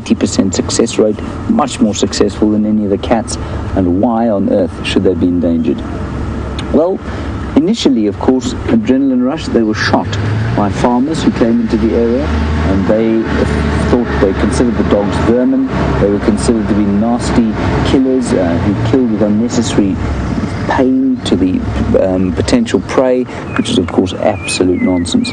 80% success rate, much more successful than any of the cats. And why on earth should they be endangered? Well, initially, of course, adrenaline rush, they were shot by farmers who came into the area, and they considered the dogs vermin. They were considered to be nasty killers who killed with unnecessary pain to the potential prey, which is, of course, absolute nonsense.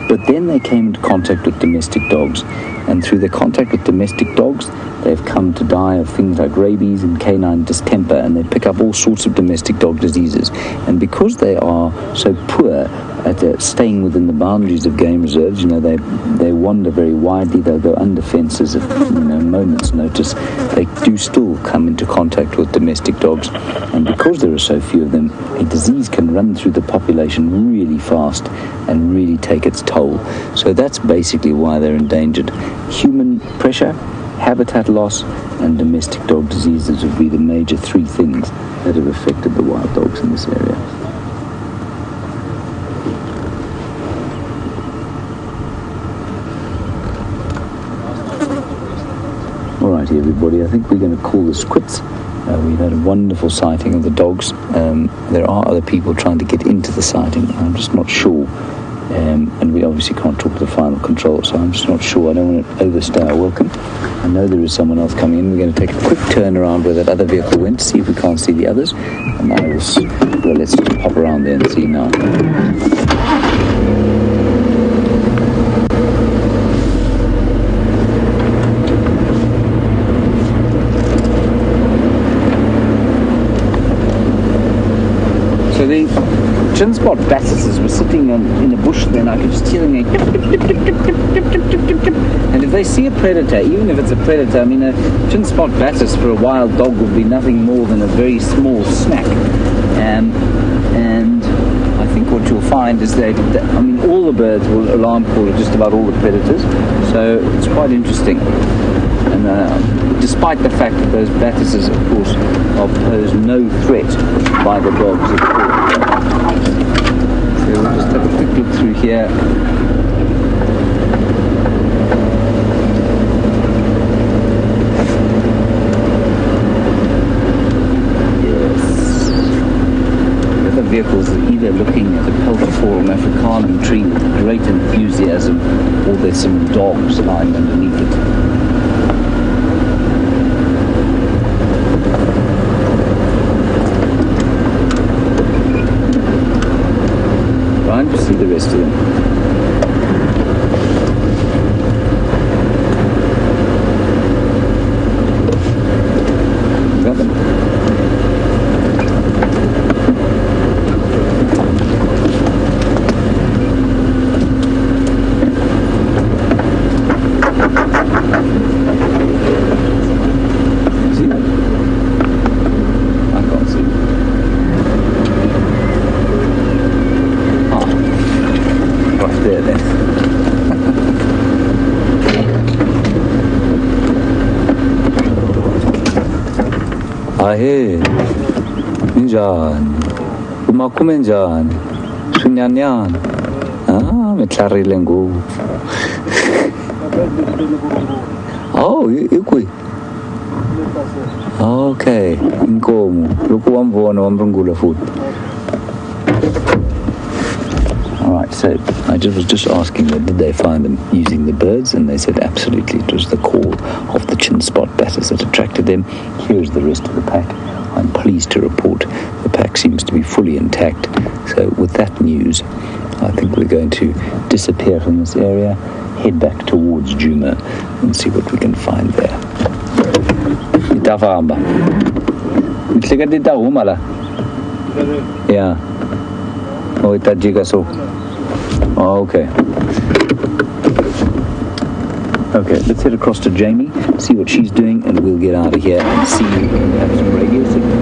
But then they came into contact with domestic dogs, and through their contact with domestic dogs, they've come to die of things like rabies and canine distemper, and they pick up all sorts of domestic dog diseases. And because they are so poor at staying within the boundaries of game reserves, they wander very widely. They'll go under fences at moment's notice. They do still come into contact with domestic dogs, and because there are so few of them, a disease can run through the population really fast and really take its toll. So that's basically why they're endangered. Human pressure, habitat loss, and domestic dog diseases would be the major three things that have affected the wild dogs in this area. Alrighty everybody, I think we're going to call this quits. We've had a wonderful sighting of the dogs. There are other people trying to get into the sighting. I'm just not sure. And we obviously can't talk to the final control, so I'm just not sure. I don't want to overstay our welcome. I know there is someone else coming in. We're going to take a quick turn around where that other vehicle went to see if we can't see the others. And let's just pop around there and see now. So the chin spot basses were sitting in a bush there, and I could just hear them going tip, tip, tip, tip, tip, tip, tip, tip, tip, tip. And if they see a predator, even if it's a predator, I mean, a chin spot basses for a wild dog would be nothing more than a very small snack. And I think what you'll find is that all the birds will alarm call just about all the predators, so it's quite interesting. And despite the fact that those basses, of course, pose no threat by the dogs at all. So we'll just have a quick look through here. Yes. The other vehicles are either looking at a Peltiforum africanum tree with great enthusiasm, or there's some dogs lying underneath it. Trying to see the rest of them. Got them. See them? I can't see them. There then. Ahe, minjan, umaku minjan, sunyanyan, metlari lengu. Oh, ikui. Okay, inkomu, luku wambona wambrungula food. Alright, so I was just asking them, did they find them using the birds, and they said absolutely. It was the call of the chin spot batters that attracted them. Here's the rest of the pack. I'm pleased to report the pack seems to be fully intact. So with that news, I think we're going to disappear from this area, head back towards Djuma, and see what we can find there. Itafamba. Itlekatita umala. Yeah. Oh, itajika so. Oh, okay. Okay, let's head across to Jamie, see what she's doing, and we'll get out of here and see if we can have some radio signal.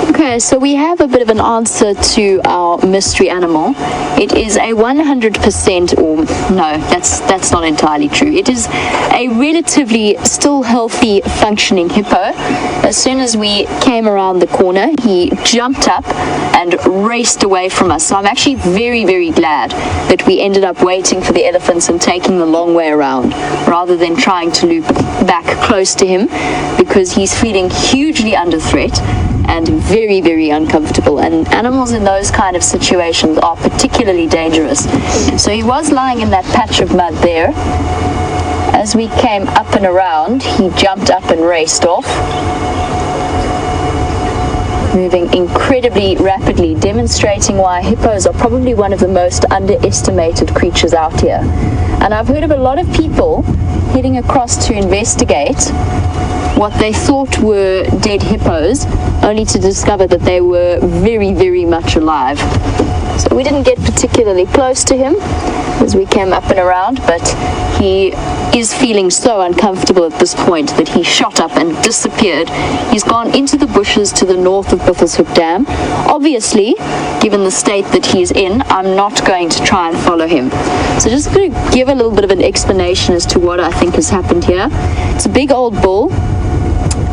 Okay, Okay, so we have a bit of an answer to our mystery animal. It is a 100%, or no, that's not entirely true. It is a relatively still healthy, functioning hippo. As soon as we came around the corner, he jumped up and raced away from us. So I'm actually very, very glad that we ended up waiting for the elephants and taking the long way around, rather than trying to loop back close to him, because he's feeling hugely under threat and very, very uncomfortable. And animals in those kind of situations are particularly dangerous. So he was lying in that patch of mud there. As we came up and around, he jumped up and raced off, moving incredibly rapidly, demonstrating why hippos are probably one of the most underestimated creatures out here. And I've heard of a lot of people heading across to investigate what they thought were dead hippos, only to discover that they were very, very much alive. So we didn't get particularly close to him as we came up and around, but he is feeling so uncomfortable at this point that he shot up and disappeared. He's gone into the bushes to the north of Buffelshoek Dam. Obviously, given the state that he's in, I'm not going to try and follow him. So just going to give a little bit of an explanation as to what I think has happened here. It's a big old bull.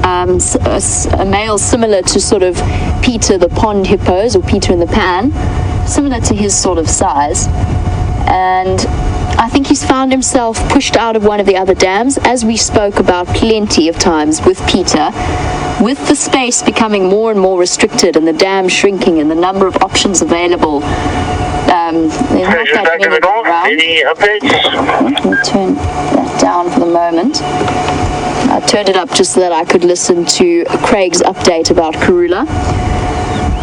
A male similar to sort of Peter the pond hippos, or Peter in the pan, similar to his sort of size. And I think he's found himself pushed out of one of the other dams, as we spoke about plenty of times with Peter. With the space becoming more and more restricted and the dam shrinking and the number of options available, there's not that many around. Any updates? Let me turn that down for the moment. I turned it up just so that I could listen to Craig's update about Karula.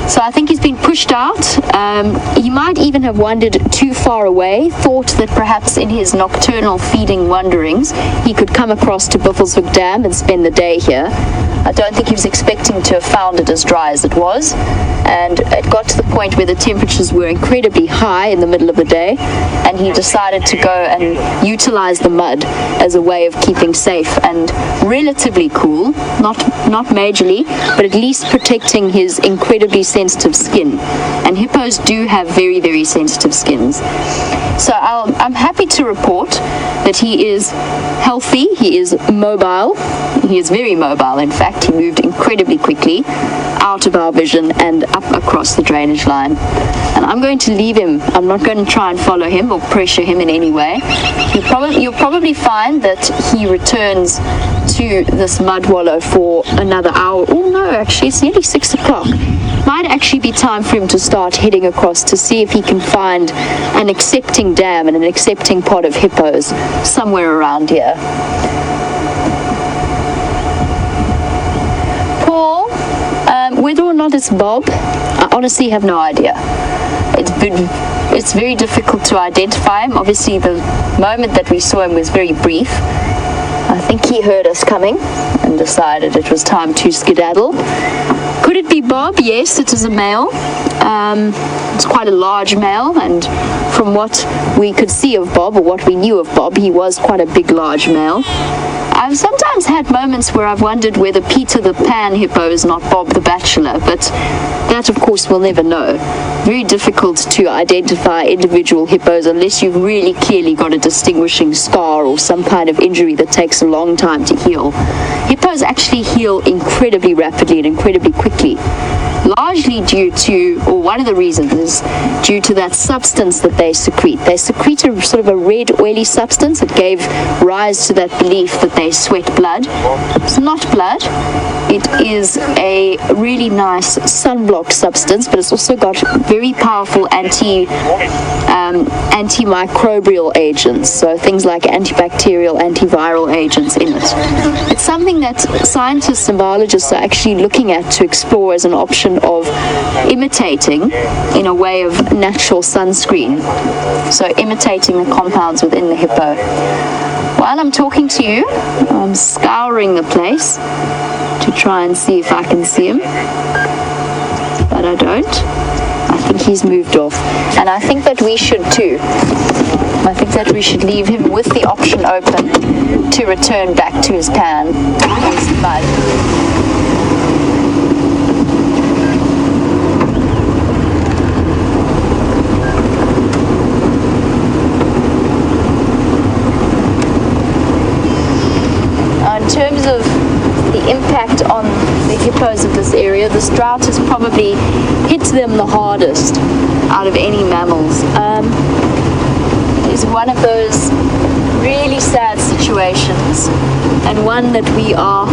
So I think he's been pushed out. He might even have wandered too far away, thought that perhaps in his nocturnal feeding wanderings he could come across to Buffelshoek Dam and spend the day here. I don't think he was expecting to have found it as dry as it was, and it got to the point where the temperatures were incredibly high in the middle of the day, and he decided to go and utilize the mud as a way of keeping safe and relatively cool, not majorly, but at least protecting his incredibly sensitive skin. And hippos do have very, very sensitive skins. So I'm happy to report that he is healthy, he is mobile, he is very mobile. In fact, he moved incredibly quickly out of our vision and up across the drainage line. And I'm going to leave him. I'm not going to try and follow him or pressure him in any way. You'll probably find that he returns to this mud wallow for another hour. Oh no, actually it's nearly 6 o'clock. Might actually be time for him to start heading across to see if he can find an accepting dam and an accepting pod of hippos somewhere around here. Paul, whether or not it's Bob, I honestly have no idea. It's very difficult to identify him. Obviously the moment that we saw him was very brief. I think he heard us coming and decided it was time to skedaddle. Could it be Bob? Yes, it is a male. It's quite a large male, and from what we could see of Bob, or what we knew of Bob, he was quite a big, large male. I've sometimes had moments where I've wondered whether Peter the pan hippo is not Bob the bachelor, but that of course we'll never know. Very difficult to identify individual hippos unless you've really clearly got a distinguishing scar or some kind of injury that takes a long time to heal. Hippos actually heal incredibly rapidly and incredibly quickly, largely due to, or one of the reasons is due to that substance that they secrete. They secrete a sort of a red, oily substance that gave rise to that belief that they sweat blood. It's not blood. It is a really nice sunblock substance, but it's also got very powerful antimicrobial agents, so things like antibacterial, antiviral agents in it. It's something that scientists and biologists are actually looking at to explore as an option of imitating, in a way, of natural sunscreen. So imitating the compounds within the hippo. While I'm talking to you, I'm scouring the place to try and see if I can see him, but I don't. I think he's moved off, and I think that we should too. I think that we should leave him with the option open to return back to his pan, his mud. the impact on the hippos of this area. This drought has probably hit them the hardest out of any mammals. It's one of those really sad situations, and one that we are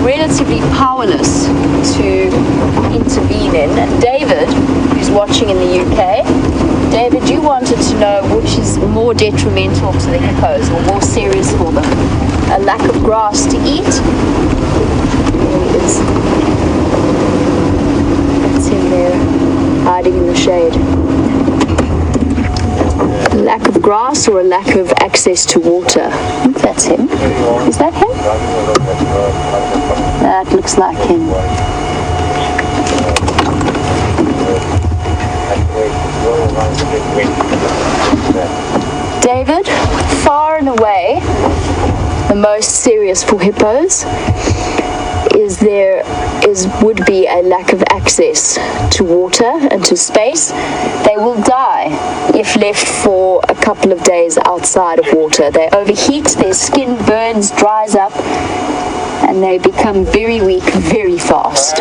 relatively powerless to intervene in. And David, who's watching in the UK, David, you wanted to know which is more detrimental to the hippos or more serious for them. A lack of grass to eat. There he is. That's him there, hiding in the shade. A lack of grass or a lack of access to water. I think that's him. Is that him? That looks like him. David, far and away, the most serious for hippos would be a lack of access to water and to space. They will die if left for a couple of days outside of water. They overheat, their skin burns, dries up, and they become very weak very fast.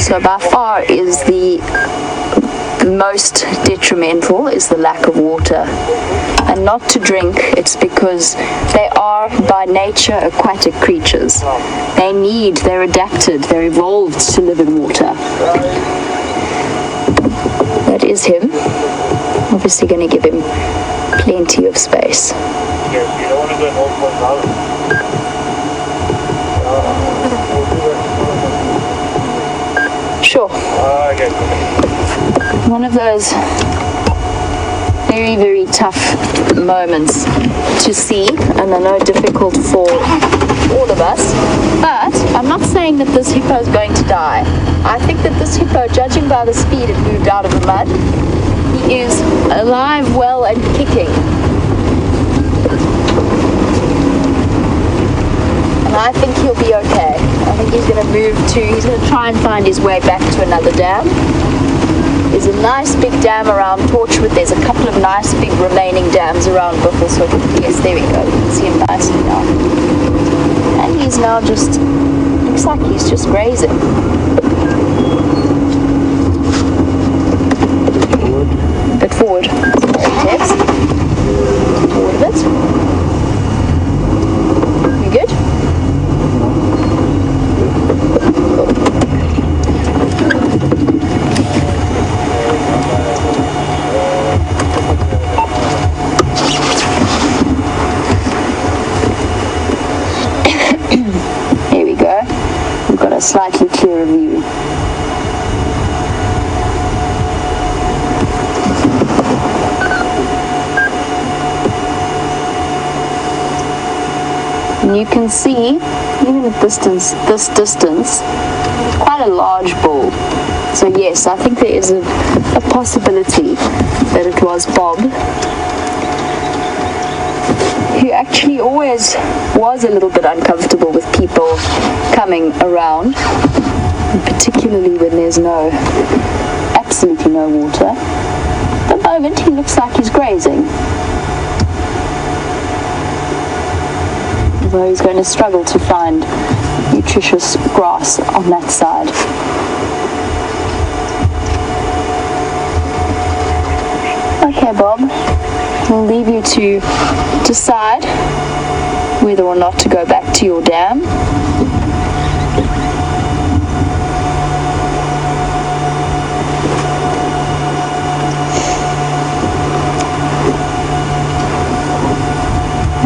So by far is the most detrimental is the lack of water. And not to drink, it's because they are by nature aquatic creatures. They're adapted, they're evolved to live in water. That is him. Obviously going to give him plenty of space. Yes, you don't want to go in all Sure. One of those very, very tough moments to see, and I know difficult for all of us, but I'm not saying that this hippo is going to die. I think that this hippo, judging by the speed it moved out of the mud, he is alive, well, and kicking. And I think he'll be okay. I think he's going to try and find his way back to another dam. There's a nice big dam around Torchwood. There's a couple of nice big remaining dams around Buffelshoek. Yes, there we go. You can see him nicely now. And he's now just, looks like he's just grazing. A bit forward. Yes. Forward a bit. You good? Here we go. We've got a slightly clearer view. And you can see, even at this distance, quite a large bull. So yes, I think there is a possibility that it was Bob, who actually always was a little bit uncomfortable with people coming around, and particularly when there's absolutely no water. At the moment, he looks like he's grazing. Although he's going to struggle to find nutritious grass on that side. Okay, Bob, we'll leave you to decide whether or not to go back to your dam.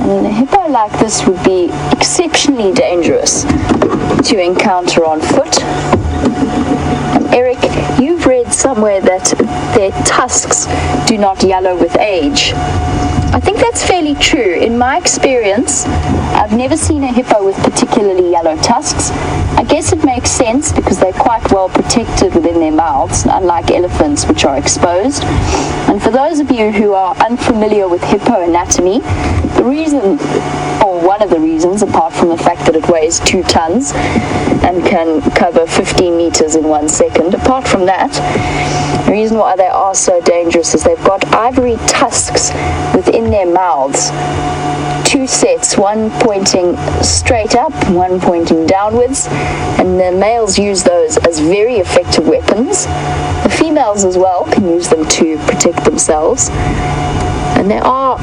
And a hippo like this would be exceptionally dangerous to encounter on foot. Eric, you've read somewhere that their tusks do not yellow with age. I think that's fairly true. In my experience, I've never seen a hippo with particularly yellow tusks. I guess it makes sense because they're quite well protected within their mouths, unlike elephants, which are exposed. And for those of you who are unfamiliar with hippo anatomy, the reason, or one of the reasons, apart from the fact that it weighs 2 tons and can cover 15 meters in 1 second, apart from that, the reason why they are so dangerous is they've got ivory tusks within their mouths two sets, one pointing straight up, one pointing downwards, and the males use those as very effective weapons. The females as well can use them to protect themselves, and they are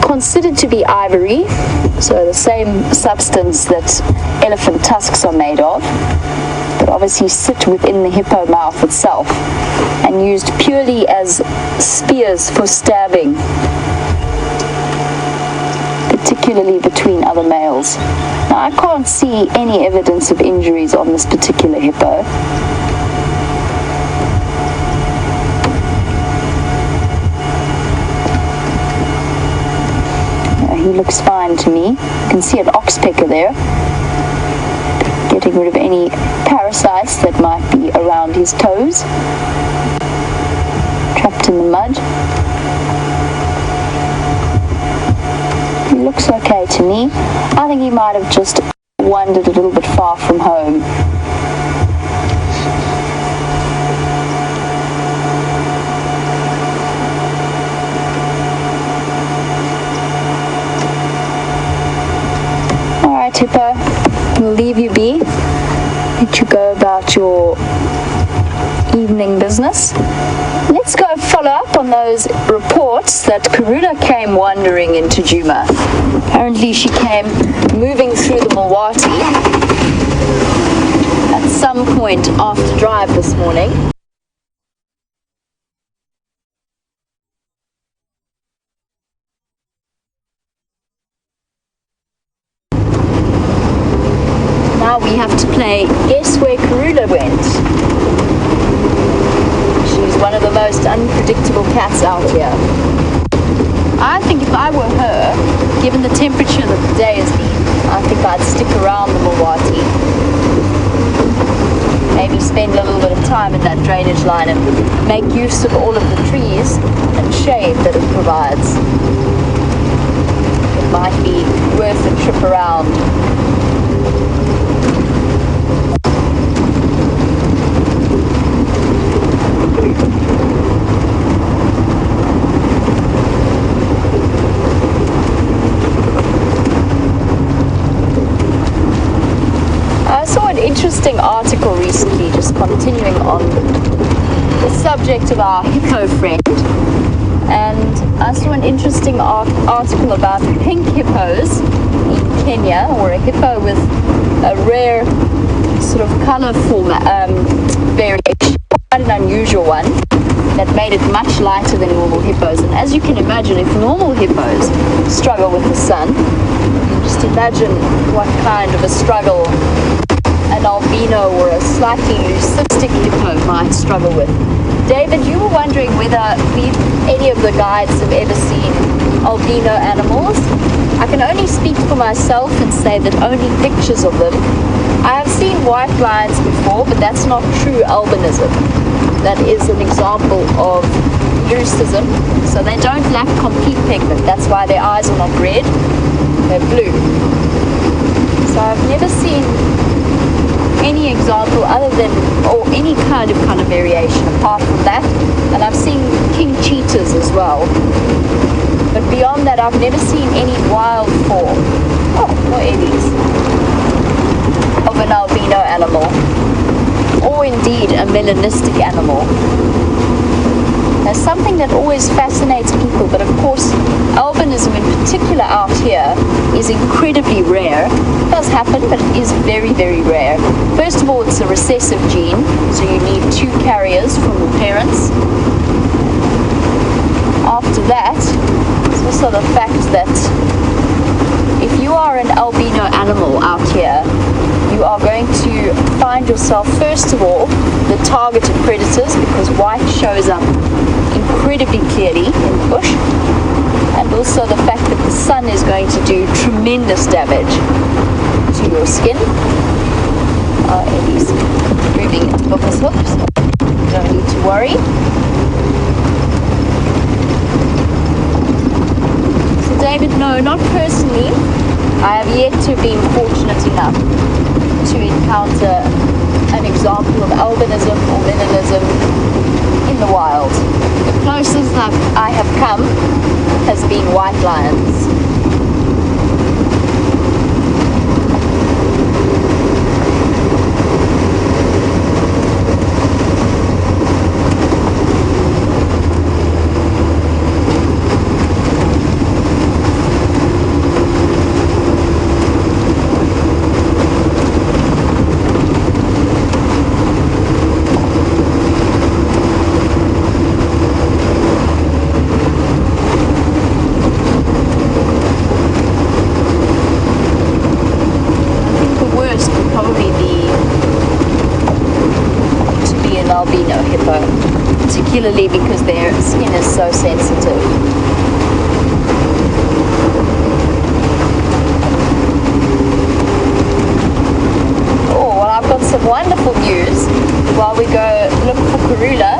considered to be ivory, so the same substance that elephant tusks are made of, but obviously sit within the hippo mouth itself and used purely as spears for stabbing, particularly between other males. Now, I can't see any evidence of injuries on this particular hippo. He looks fine to me. You can see an oxpecker there, getting rid of any parasites that might be around his toes, trapped in the mud. He looks okay to me. I think he might have just wandered a little bit far from home. Alright, hippo, we'll leave you be. Let you go about your evening business. Let's go follow up on those reports that Karula came wandering into Djuma. Apparently she came moving through the Mulwati at some point after drive this morning. Now we have to play Guess Where Karula Went. She's one of the most unpredictable cats out here. I think if I were her, given the temperature that the day has been, I think I'd stick around the Mulwati. Maybe spend a little bit of time in that drainage line and make use of all of the trees and shade that it provides. It might be worth a trip around. Interesting article recently, just continuing on the subject of our hippo friend, and I saw an interesting article about pink hippos in Kenya, or a hippo with a rare sort of color variation, quite an unusual one, that made it much lighter than normal hippos. And as you can imagine, if normal hippos struggle with the sun, just imagine what kind of a struggle an albino or a slightly leucistic hippo might struggle with. David, you were wondering whether any of the guides have ever seen albino animals. I can only speak for myself and say that only pictures of them. I have seen white lions before, but that's not true albinism. That is an example of leucism. So they don't lack complete pigment. That's why their eyes are not red, they're blue. So I've never seen any example other than, or any kind of variation apart from that. And I've seen king cheetahs as well, but beyond that I've never seen any wild form, or eddies, of an albino animal, or indeed a melanistic animal. There's something that always fascinates people, but of course albinism in particular out here is incredibly rare. It does happen, but it is very, very rare. First of all, it's a recessive gene, so you need two carriers from the parents. After that, it's also the fact that if you are an albino animal out here, you are going to find yourself, first of all, the target of predators, because white shows up incredibly clearly in the bush, and also the fact that the sun is going to do tremendous damage to your skin. Eddie's moving into Booker's hooks, don't need to worry. So David, no, not personally. I have yet to have been fortunate enough to encounter an example of albinism or melanism in the wild. The closest I have come has been white lions. particularly because their skin is so sensitive. I've got some wonderful news. While we go look for Karula,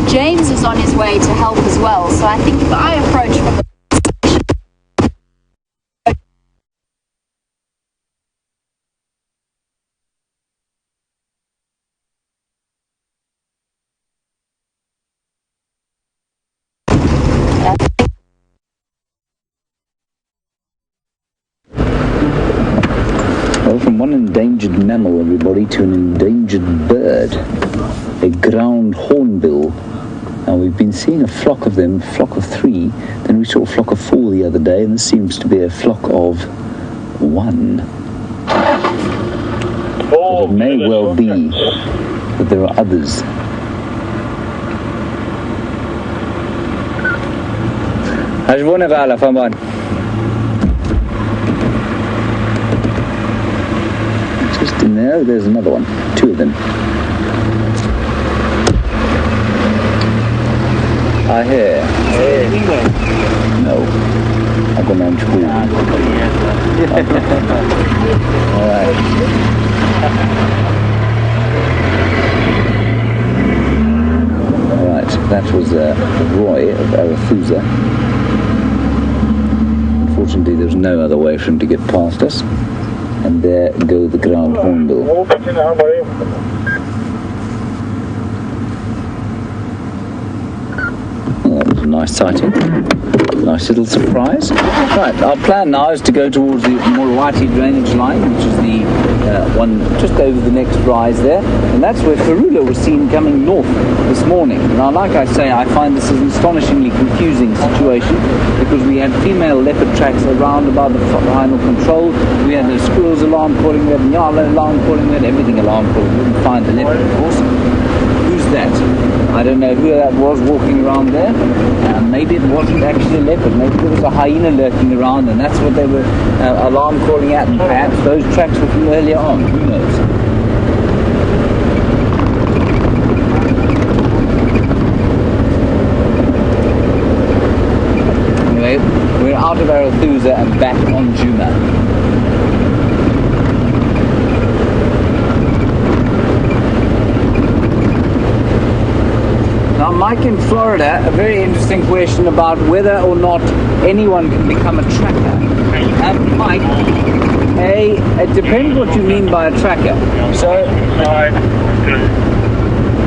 James is on his way to help as well. So I think if I approach from the Well, from one endangered mammal, everybody, to an endangered bird, a ground hornbill. And we've been seeing a flock of them, flock of 3. Then we saw a flock of 4 the other day, and this seems to be a flock of 1. But it may well be that there are others. Just in there, there's another one. 2 of them. I hear. No. I've got no school. Alright. Alright, that was Roy of Arathusa. Unfortunately, there's no other way for him to get past us. And there go the ground hornbill. Well, that was a nice sighting. Nice little surprise. Right, our plan now is to go towards the Morawati drainage line, which is the one just over the next rise there. And that's where Karula was seen coming north this morning. Now, like I say, I find this is an astonishingly confusing situation because we had female leopard tracks around about the final control. We had the squirrels alarm calling, we had Nyala alarm calling, we had everything alarm calling. We didn't find the leopard, of course. Who's that? I don't know who that was walking around there. Maybe it wasn't actually a leopard. Maybe there was a hyena lurking around and that's what they were alarm calling at. And perhaps those tracks were from earlier on. Who knows? Anyway, we're out of Arathusa and back on Djuma. Now, Mike in Florida, a very interesting question about whether or not anyone can become a tracker. Mike, it depends what you mean by a tracker. So,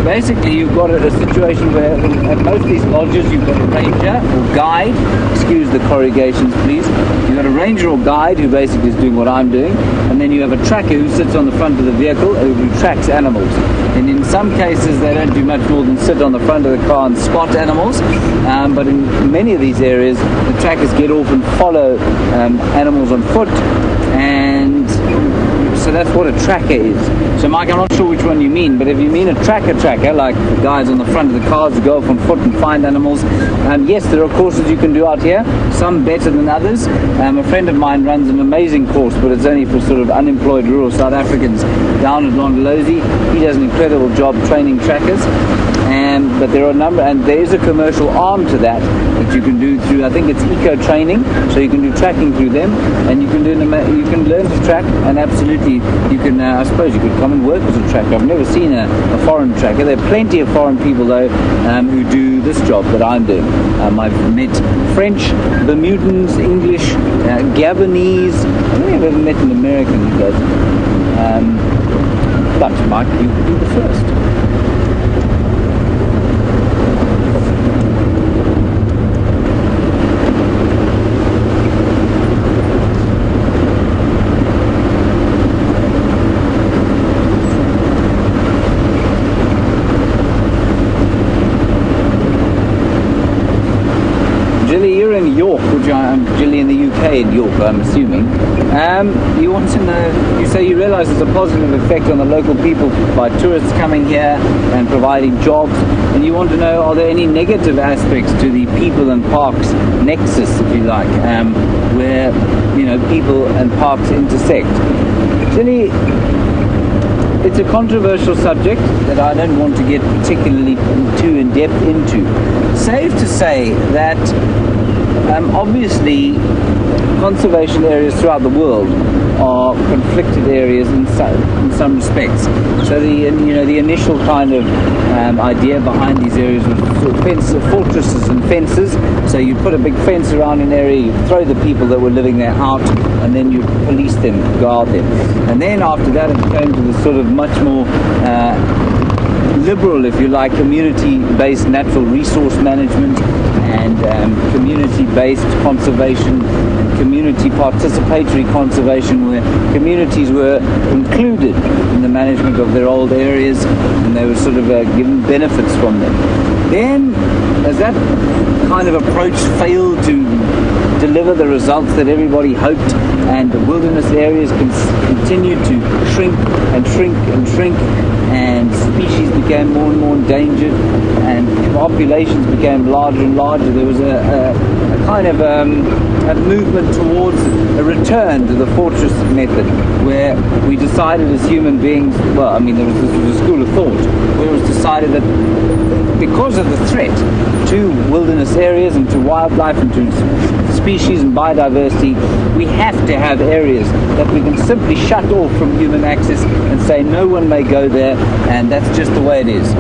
basically, you've got a situation where at most of these lodges you've got a ranger or guide. Excuse the corrugations, please. You've got a ranger or guide who basically is doing what I'm doing, and then you have a tracker who sits on the front of the vehicle who tracks animals. And in some cases they don't do much more than sit on the front of the car and spot animals, but in many of these areas the trackers get off and follow animals on foot, and so that's what a tracker is. So Mike, I'm not sure which one you mean, but if you mean a tracker, like the guys on the front of the cars who go off on foot and find animals, yes, there are courses you can do out here, some better than others. A friend of mine runs an amazing course, but it's only for sort of unemployed rural South Africans down at Londolozi. He does an incredible job training trackers. But there are a number, and there is a commercial arm to that you can do through, I think it's eco training, so you can do tracking through them, and you can learn to track, and absolutely you can, I suppose you could come and work as a tracker. I've never seen a foreign tracker. There are plenty of foreign people though who do this job that I'm doing. I've met French, Bermudans, English, Gabonese. I don't think I've ever met an American who does it. But Mike, you could be the first. Gilly in the UK in York, I'm assuming. You want to know, you say you realise there's a positive effect on the local people by tourists coming here and providing jobs, and you want to know, are there any negative aspects to the people and parks nexus, if you like, where, you know, people and parks intersect? Gilly, it's a controversial subject that I don't want to get particularly too in depth into. Safe to say that obviously conservation areas throughout the world are conflicted areas in some respects. So the initial kind of idea behind these areas was sort of fortresses and fences. So you put a big fence around an area, you throw the people that were living there out, and then you police them, guard them. And then after that it came to the sort of much more liberal, if you like, community-based natural resource management and community-based conservation and community participatory conservation, where communities were included in the management of their old areas and they were sort of given benefits from them. Then, as that kind of approach failed to deliver the results that everybody hoped, and the wilderness areas continued to shrink and shrink and shrink, and species became more and more endangered, and populations became larger and larger. There was a kind of a movement towards a return to the fortress method, where we decided as human beings, well, I mean, there was a school of thought where it was decided that because of the threat to wilderness areas and to wildlife and to species and biodiversity, we have to have areas that we can simply shut off from human access and say no one may go there, and that's just the way it is.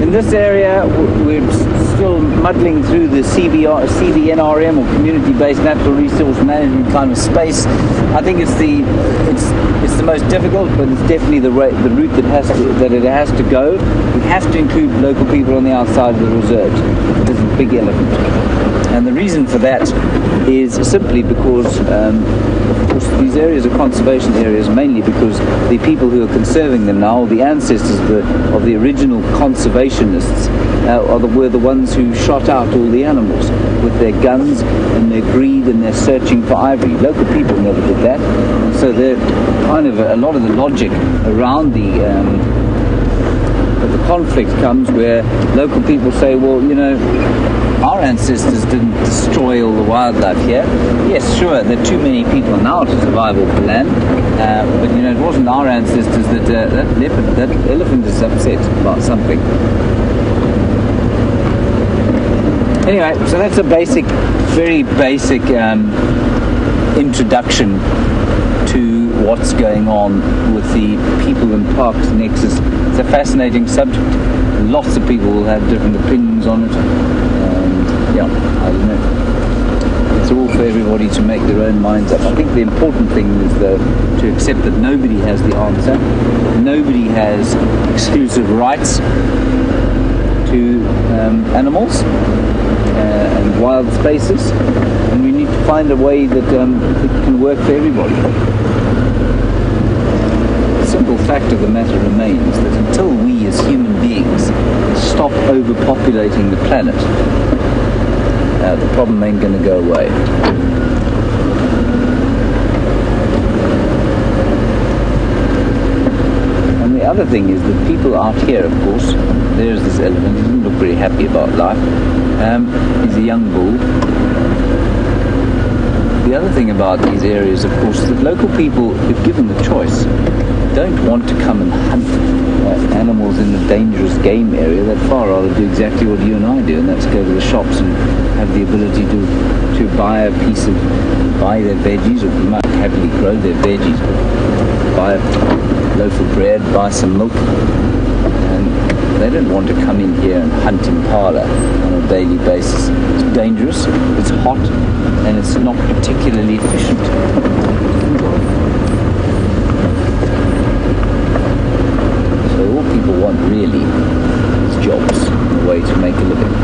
In this area, we're still muddling through the CBNRM, or community-based natural resource management kind of space. I think it's the most difficult, but it's definitely the route that it has to go. We have to include local people on the outside of the reserves. There's a big elephant, and the reason for that is simply because of course these areas are conservation areas, mainly because the people who are conserving them now, the ancestors of the original conservationists, were the ones who shot out all the animals with their guns and their greed and their searching for ivory. Local people never did that. So they're kind of a lot of the logic around the conflict comes where local people say, well, you know, our ancestors didn't destroy all the wildlife here. Yes, sure, there are too many people now to survive off the land, but you know, it wasn't our ancestors that elephant is upset about something. Anyway, so that's a very basic introduction to what's going on with the people and parks nexus. It's a fascinating subject. Lots of people will have different opinions on it. Yeah, I don't know. It's all for everybody to make their own minds up. I think the important thing is, though, to accept that nobody has the answer. Nobody has exclusive rights to animals and wild spaces, and we need to find a way that it can work for everybody. The simple fact of the matter remains that until we as human beings stop overpopulating the planet, the problem ain't going to go away. And the other thing is that people out here, of course, there's this elephant, he doesn't look very happy about life. He's a young bull. The other thing about these areas, of course, is that local people, if given the choice, don't want to come and hunt animals in the dangerous game area. They'd far rather do exactly what you and I do, and that's go to the shops and have the ability to buy their veggies, or you might happily grow their veggies, but buy a loaf of bread, buy some milk, and they don't want to come in here and hunt impala on a daily basis. It's dangerous, it's hot, and it's not particularly efficient. So all people want really is jobs, a way to make a living.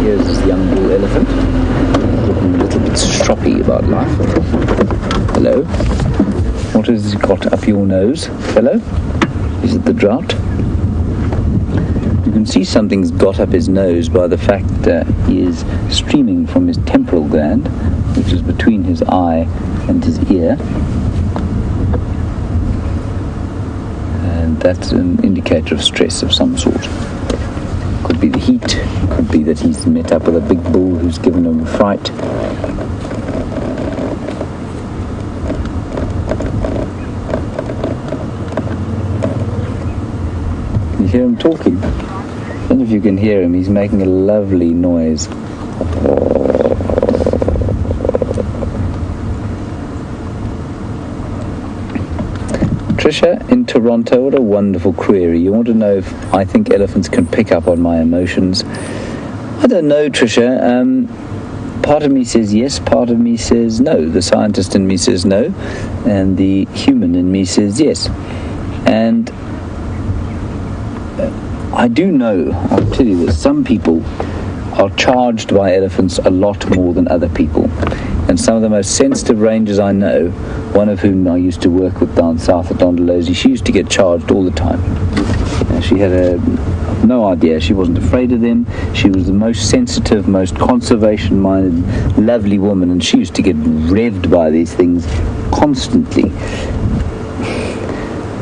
Here's this young bull elephant, looking a little bit stroppy about life. Hello? What has got up your nose, fellow? Is it the drought? You can see something's got up his nose by the fact that he is streaming from his temporal gland, which is between his eye and his ear. And that's an indicator of stress of some sort. Could be the heat, could be that he's met up with a big bull who's given him a fright. hear him talking. I don't know if you can hear him. He's making a lovely noise. Trisha in Toronto, what a wonderful query. You want to know if I think elephants can pick up on my emotions? I don't know, Trisha. Part of me says yes, part of me says no. The scientist in me says no, and the human in me says yes. And I do know, I'll tell you this, some people are charged by elephants a lot more than other people. And some of the most sensitive rangers I know, one of whom I used to work with down south at Dondolozi, she used to get charged all the time. She had no idea. She wasn't afraid of them. She was the most sensitive, most conservation-minded, lovely woman, and she used to get revved by these things constantly.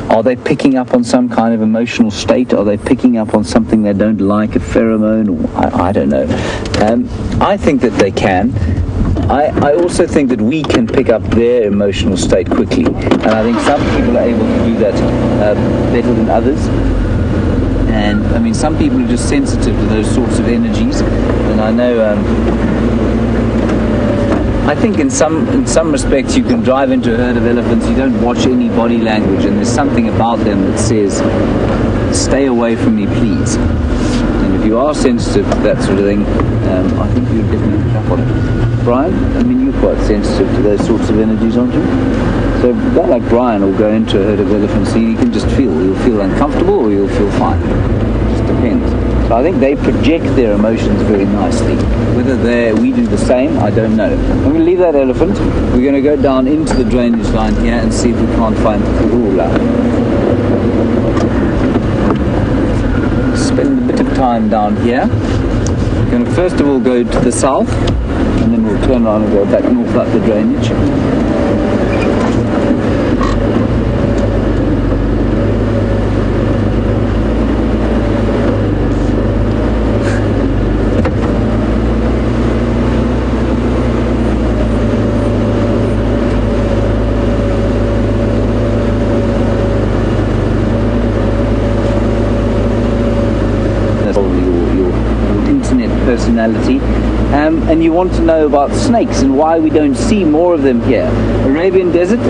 Are they picking up on some kind of emotional state? Are they picking up on something they don't like, a pheromone? I don't know. I think that they can. I also think that we can pick up their emotional state quickly, and I think some people are able to do that better than others. And I mean, some people are just sensitive to those sorts of energies, and I know. I think in some respects you can drive into a herd of elephants, you don't watch any body language, and there's something about them that says, stay away from me, please. And if you are sensitive to that sort of thing, I think you'll definitely pick up on it. Brian, I mean, you're quite sensitive to those sorts of energies, aren't you? So a guy like Brian will go into a herd of elephants, he can just feel. He'll feel uncomfortable or he'll feel fine. It just depends. So I think they project their emotions very nicely. Whether we do the same, I don't know. I'm going to leave that elephant. We're going to go down into the drainage line here and see if we can't find Kurula. Spend a bit of time down here. We're going to first of all go to the south, and then we'll turn around and go back north up the drainage. Personality, and you want to know about snakes and why we don't see more of them here. Arabian Desert,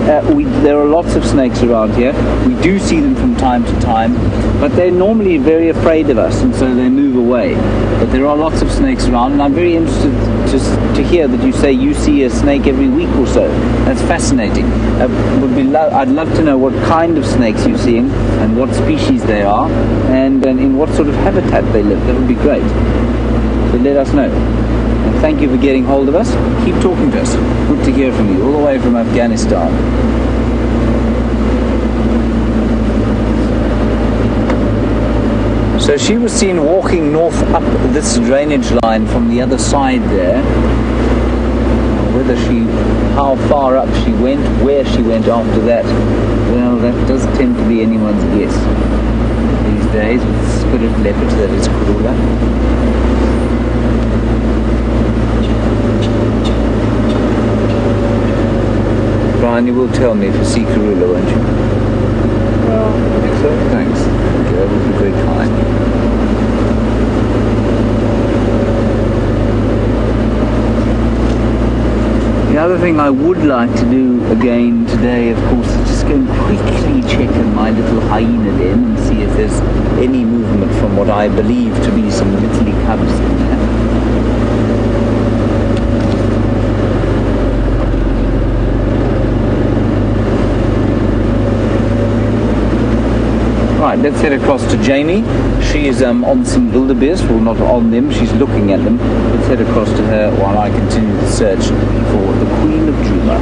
there are lots of snakes around here. We do see them from time to time, but they're normally very afraid of us, and so they move away. But there are lots of snakes around, and I'm very interested to hear that you say you see a snake every week or so. That's fascinating. I'd love to know what kind of snakes you're seeing and what species they are, and in what sort of habitat they live. That would be great. So let us know. And thank you for getting hold of us. Keep talking to us. Good to hear from you, all the way from Afghanistan. So she was seen walking north up this drainage line from the other side there. How far up she went, where she went after that, well, that does tend to be anyone's guess these days with the spirit leopard that is Kurula. Brian, you will tell me if you see Kurula, won't you? Well, I think so. Thanks. Okay, that would be very kind. The other thing I would like to do again today, of course, is just go and quickly check in my little hyena den and see if there's any movement from what I believe to be some little cubs in there. Right, let's head across to Jamie. She is on some wildebeest, well, not on them, she's looking at them. Let's head across to her while I continue the search for the Queen of Djuma.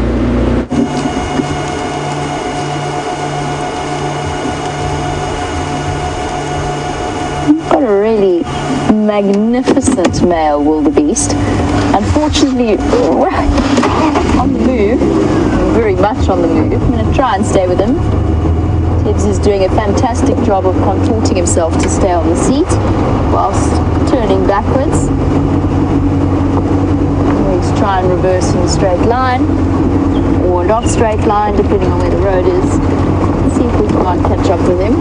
Got a really magnificent male wildebeest. Unfortunately, on the move, very much on the move. I'm going to try and stay with him. Tibbs is doing a fantastic job of contorting himself to stay on the seat whilst turning backwards. He's trying to reverse in a straight line or not straight line, depending on where the road is. Let's see if we can catch up with him.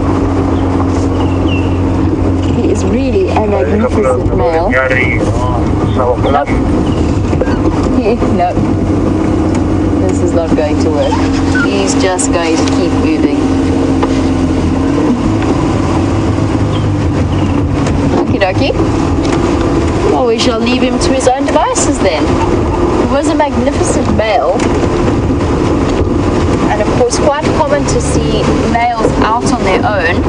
He is really a magnificent male. Nope. Nope. This is not going to work. He's just going to keep moving. Okie dokie. Well, we shall leave him to his own devices then. He was a magnificent male. And of course, quite common to see males out on their own,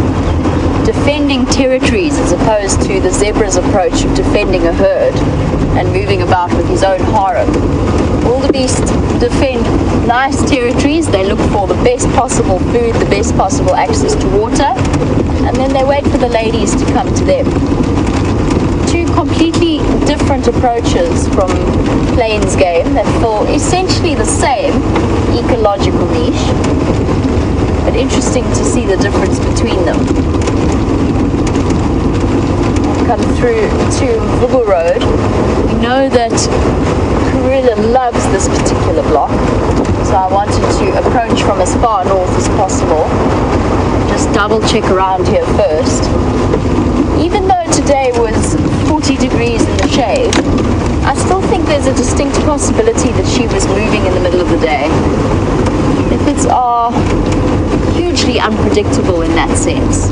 defending territories as opposed to the zebra's approach of defending a herd and moving about with his own harem. Wildebeest defend nice territories. They look for the best possible food, the best possible access to water, and then they wait for the ladies to come to them. Two completely different approaches from plains game that fill essentially the same ecological niche, but interesting to see the difference between them. Come through to Vubu Road. We know that Karula loves this particular block, so I wanted to approach from as far north as possible. Just double check around here first. Even though today was 40 degrees in the shade, I still think there's a distinct possibility that she was moving in the middle of the day. Leopards are hugely unpredictable in that sense.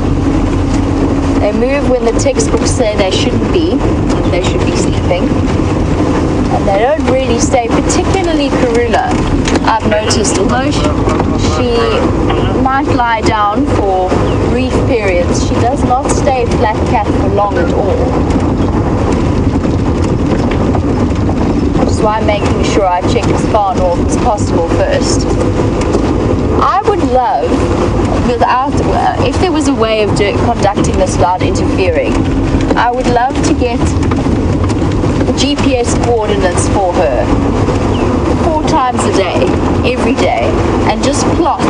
They move when the textbooks say they shouldn't be, they should be sleeping. And they don't really stay, particularly Karula. I've noticed, although she might lie down for brief periods, she does not stay flat cat for long at all. Which is why I'm making sure I check as far north as possible first. I would love, if there was a way of conducting this without interfering, I would love to get GPS coordinates for her 4 times a day, every day, and just plot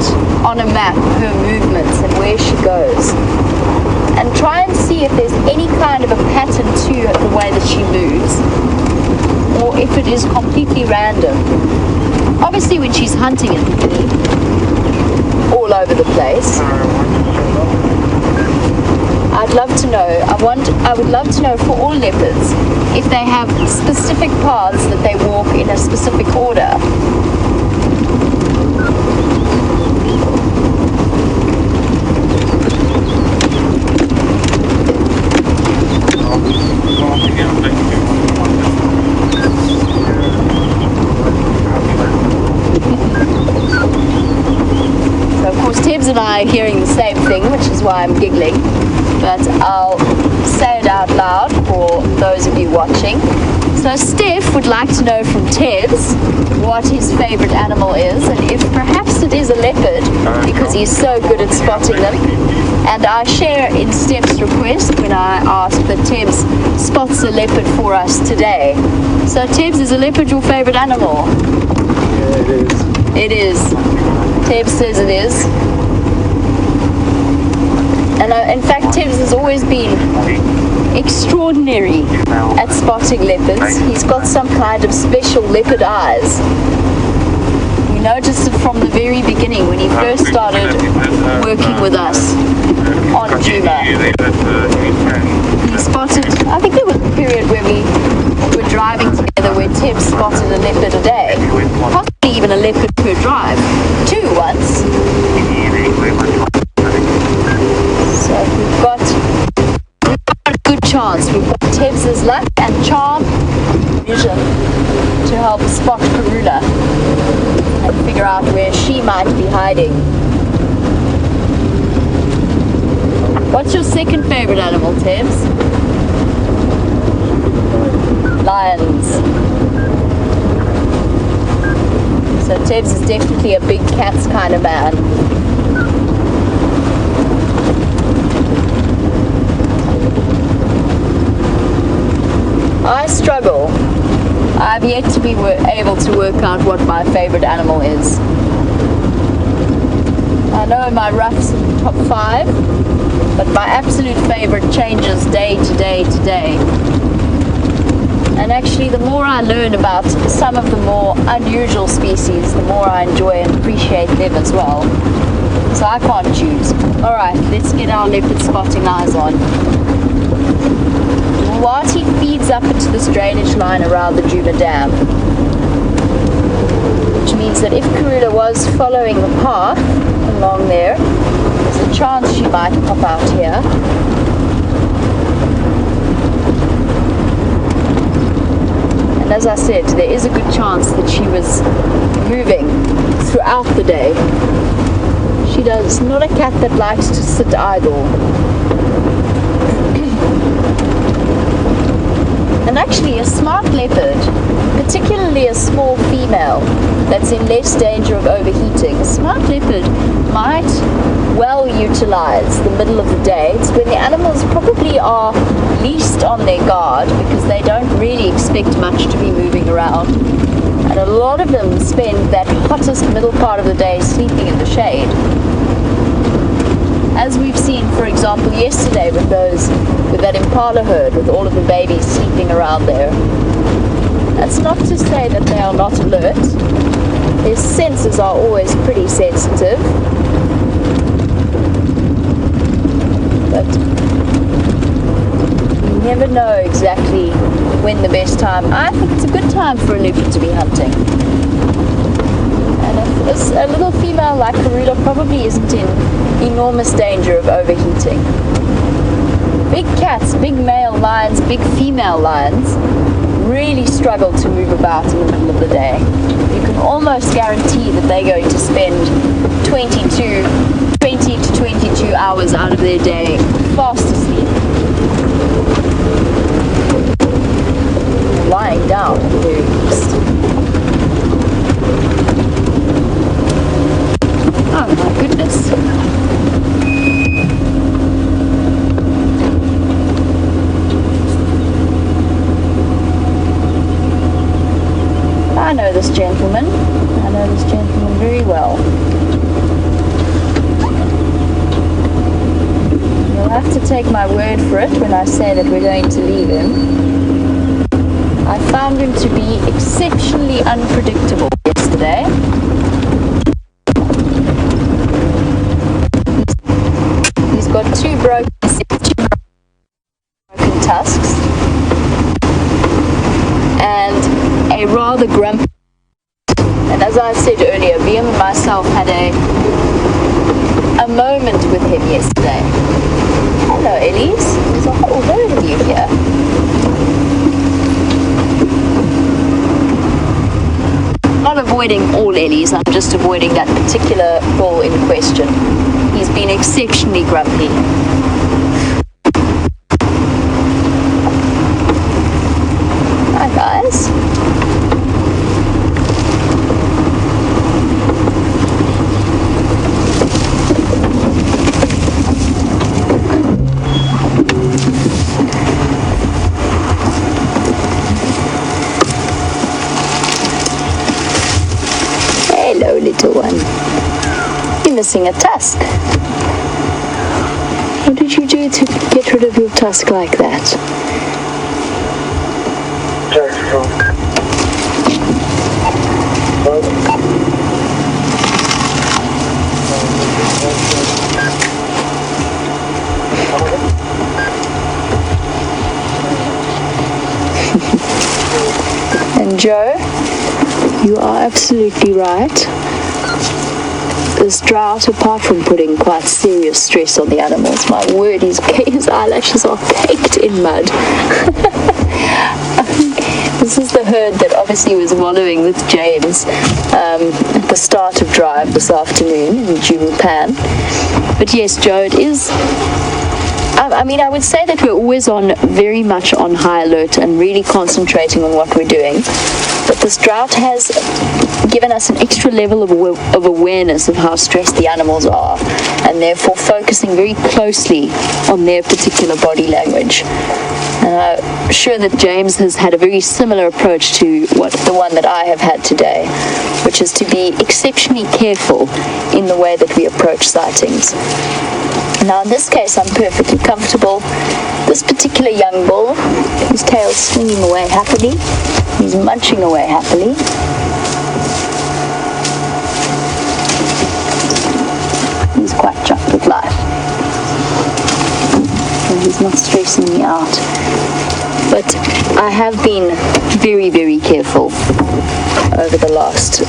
on a map her movements and where she goes, and try and see if there's any kind of a pattern to the way that she moves, or if it is completely random. Obviously when she's hunting it can be all over the place. I'd love to know, I would love to know for all leopards if they have specific paths that they walk in a specific order. So of course Tibbs and I are hearing the same thing, which is why I'm giggling. But I'll say it out loud for those of you watching. So Steph would like to know from Tibbs what his favorite animal is, and if perhaps it is a leopard, because he's so good at spotting them. And I share in Steph's request when I ask that Tibbs spots a leopard for us today. So Tibbs, is a leopard your favorite animal? Yeah, it is. It is. Tibbs says it is. And in fact, Tibbs has always been extraordinary at spotting leopards. He's got some kind of special leopard eyes. We noticed it from the very beginning when he first started working with us on Djuma. He spotted, I think there was a period where we were driving together where Tibbs spotted a leopard a day. Possibly even a leopard per drive. 2 once. So we've got a good chance. We've got Tibbs' luck and charm vision to help spot Karula and figure out where she might be hiding. What's your second favorite animal, Tibbs? Lions. So Tibbs is definitely a big cats kind of man. I struggle. I've yet to be able to work out what my favorite animal is. I know my roughs in the top 5, but my absolute favorite changes day to day to day. And actually, the more I learn about some of the more unusual species, the more I enjoy and appreciate them as well. So I can't choose. Alright, let's get our leopard spotting eyes on. Wati feeds up into this drainage line around the Djuma Dam, which means that if Karula was following the path along there, there's a chance she might pop out here. And as I said, there is a good chance that she was moving throughout the day. She does not a cat that likes to sit idle. And actually a smart leopard, particularly a small female that's in less danger of overheating, a smart leopard might well utilize the middle of the day. It's when the animals probably are least on their guard because they don't really expect much to be moving around. And a lot of them spend that hottest middle part of the day sleeping in the shade. As we've seen, for example, yesterday with that impala herd with all of the babies sleeping around there. That's not to say that they are not alert. Their senses are always pretty sensitive. But you never know exactly when the best time. I think it's a good time for a leopard to be hunting. And if a little female like Karula probably isn't in enormous danger of overheating. Big cats, big male lions, big female lions really struggle to move about in the middle of the day. You can almost guarantee that they're going to spend 20 to 22 hours out of their day fast asleep, lying down at the very least. Oh my goodness. I know this gentleman. I know this gentleman very well. You'll have to take my word for it when I say that we're going to leave him. I found him to be exceptionally unpredictable yesterday. He's got two broken tusks and a rather grumpy. And as I said earlier, Liam and myself had a moment with him yesterday. Hello, Elise. There's a whole herd of you here. Not avoiding all Ellies, I'm just avoiding that particular bull in question. He's been exceptionally grumpy. Hi guys. Hello, little one. You're missing a tusk. What did you do to get rid of your tusk like that? And Joe, you are absolutely right. This drought, apart from putting quite serious stress on the animals, my word, his eyelashes are caked in mud. This is the herd that obviously was wallowing with James at the start of drive this afternoon in Djuma. But yes, Joe, it is. I mean, I would say that we're always very much on high alert and really concentrating on what we're doing. But this drought has given us an extra level of awareness of how stressed the animals are, and therefore focusing very closely on their particular body language. I'm sure that James has had a very similar approach to the one that I have had today, which is to be exceptionally careful in the way that we approach sightings. Now in this case I'm perfectly comfortable. This particular young bull, his tail's swinging away happily, he's munching away happily. He's quite chuffed with life. And he's not stressing me out. But I have been very, very careful over the last,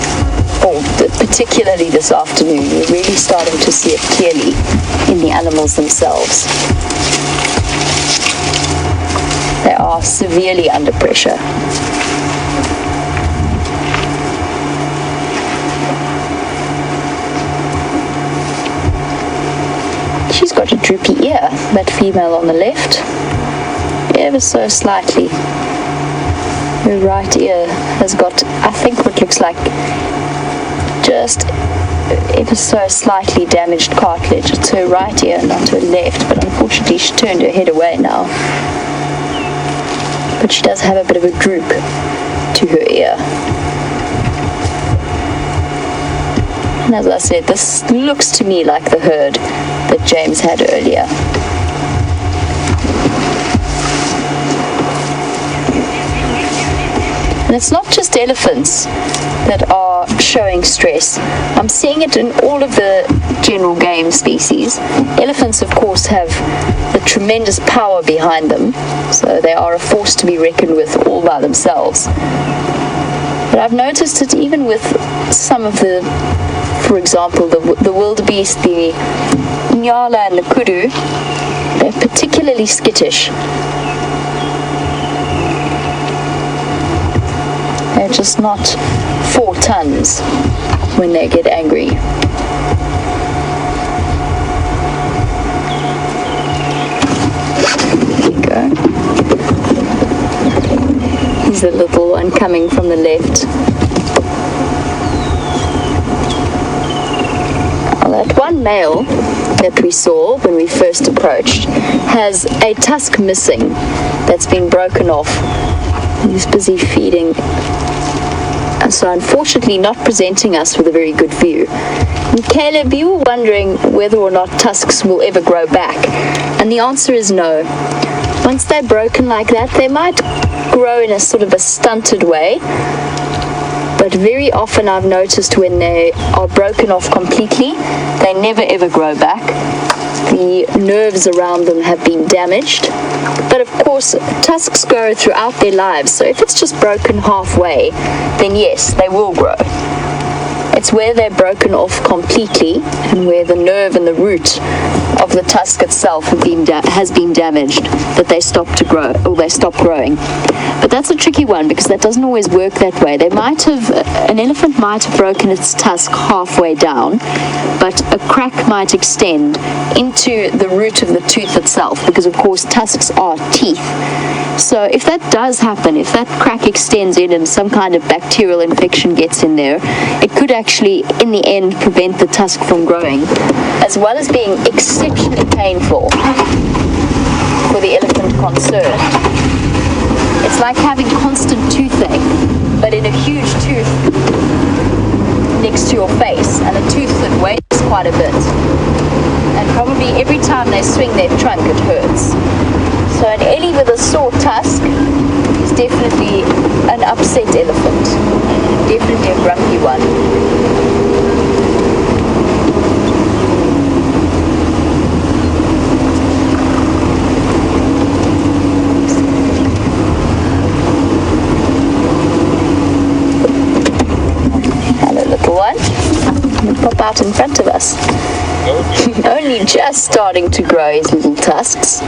particularly this afternoon. We're really starting to see it clearly in the animals themselves. They are severely under pressure. She's got a droopy ear, that female on the left, ever so slightly. Her right ear has got, I think, what looks like just ever so slightly damaged cartilage. It's her right ear, not her left, but unfortunately she turned her head away now. But she does have a bit of a droop to her ear. And as I said, this looks to me like the herd that James had earlier. And it's not just elephants that are showing stress. I'm seeing it in all of the general game species. Elephants, of course, have the tremendous power behind them, so they are a force to be reckoned with all by themselves. But I've noticed it even with some of the, for example, the wildebeest, the nyala and the kudu. They're particularly skittish. They're just not 4 tons when they get angry. There you go. Here's the little one coming from the left. Now that one male that we saw when we first approached has a tusk missing that's been broken off. He's busy feeding, and so unfortunately not presenting us with a very good view. And Caleb, you were wondering whether or not tusks will ever grow back, and the answer is no. Once they're broken like that, they might grow in a sort of a stunted way, but very often I've noticed when they are broken off completely, they never ever grow back. The nerves around them have been damaged. But of course, tusks grow throughout their lives, so if it's just broken halfway, then yes, they will grow. It's where they're broken off completely and where the nerve and the root of the tusk itself has been damaged that they stop to grow, or they stop growing. But that's a tricky one because that doesn't always work that way. An elephant might have broken its tusk halfway down, but a crack might extend into the root of the tooth itself because, of course, tusks are teeth. So if that does happen, if that crack extends in and some kind of bacterial infection gets in there, it could actually, in the end, prevent the tusk from growing, as well as being exceptionally painful for the elephant concerned. It's like having constant toothache, but in a huge tooth next to your face, and a tooth that weighs quite a bit. And probably every time they swing their trunk, it hurts. So an ellie with a sore tusk is definitely an upset elephant. Definitely a grumpy one. Hello, little one. You pop out in front of us. Only just starting to grow his little tusks.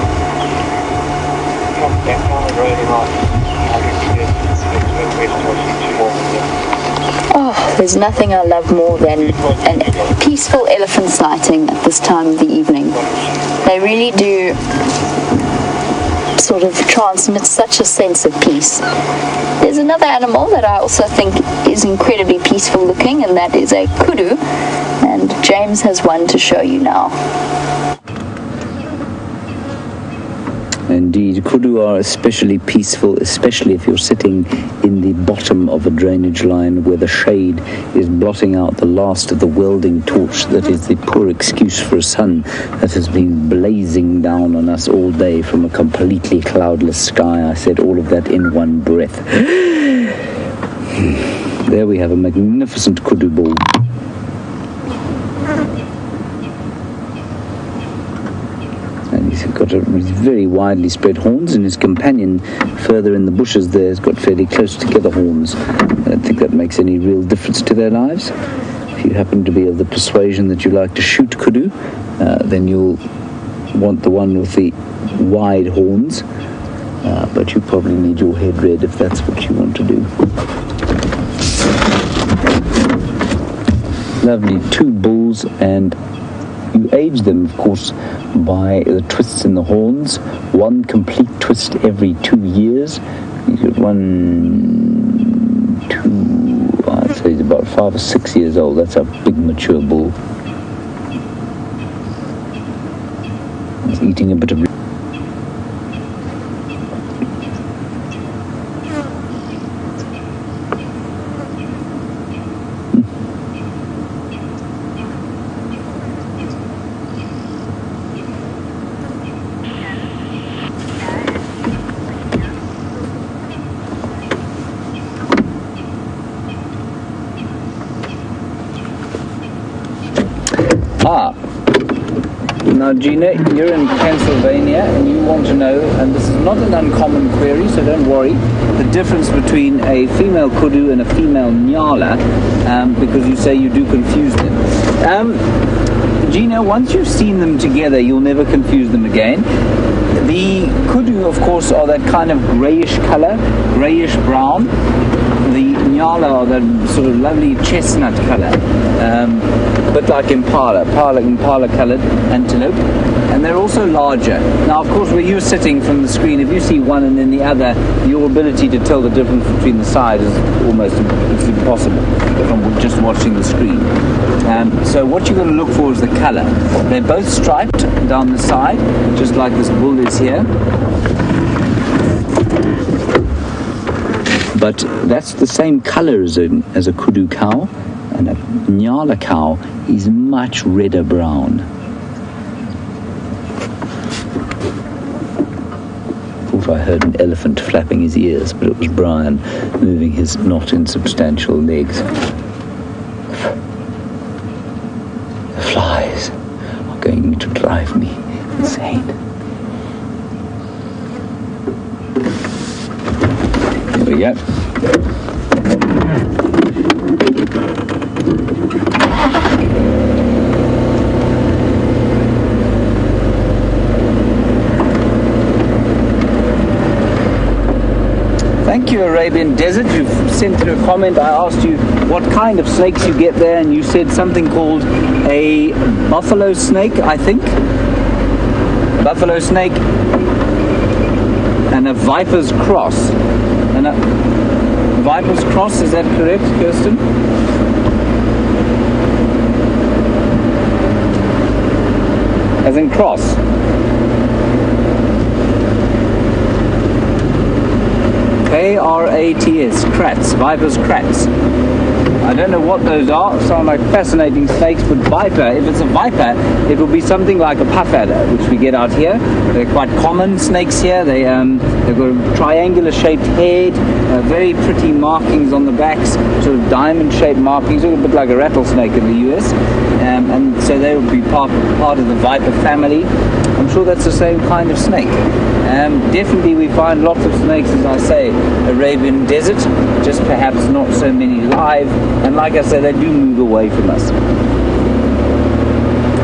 Oh, there's nothing I love more than a peaceful elephant sighting at this time of the evening. They really do sort of transmit such a sense of peace. There's another animal that I also think is incredibly peaceful looking, and that is a kudu, and James has one to show you now. Indeed, kudu are especially peaceful, especially if you're sitting in the bottom of a drainage line where the shade is blotting out the last of the welding torch that is the poor excuse for a sun that has been blazing down on us all day from a completely cloudless sky. I said all of that in one breath. There we have a magnificent kudu bull. He's got he's very widely spread horns, and his companion further in the bushes there has got fairly close together horns. I don't think that makes any real difference to their lives. If you happen to be of the persuasion that you like to shoot kudu, then you'll want the one with the wide horns, but you probably need your head red if that's what you want to do. Lovely, 2 bulls, and you age them, of course, by the twists in the horns. 1 complete twist every 2 years. You get 1, 2, I'd say he's about 5 or 6 years old. That's a big mature bull. He's eating a bit of... Now, Gina, you're in Pennsylvania and you want to know, and this is not an uncommon query, so don't worry, the difference between a female kudu and a female nyala, because you say you do confuse them. Gina, once you've seen them together, you'll never confuse them again. The kudu, of course, are that kind of greyish color, greyish brown. The nyala are that sort of lovely chestnut color, but like impala colored antelope, and they're also larger. Now, of course, where you're sitting from the screen, if you see one and then the other, your ability to tell the difference between the sides is almost impossible from just watching the screen. So what you're going to look for is the color. They're both striped down the side, just like this bull is here. But that's the same color as a kudu cow, and a nyala cow is much redder brown. Thought I heard an elephant flapping his ears, but it was Brian moving his not insubstantial legs. The flies are going to drive me insane. There we go. Thank you, Arabian Desert. You've sent through a comment. I asked you what kind of snakes you get there, and you said something called a buffalo snake, I think. A buffalo snake and a viper's cross. And a viper's cross, is that correct, Kirsten? As in cross. K-R-A-T-S, krats, viper's krats. I don't know what those are, sound like fascinating snakes, but viper, if it's a viper, it will be something like a puff adder, which we get out here. They're quite common snakes here. They've got a triangular shaped head, very pretty markings on the backs, sort of diamond shaped markings, a little bit like a rattlesnake in the US. And so they would be part of the viper family. I'm sure that's the same kind of snake. Definitely we find lots of snakes, as I say, Arabian Desert, just perhaps not so many live, and like I said, they do move away from us.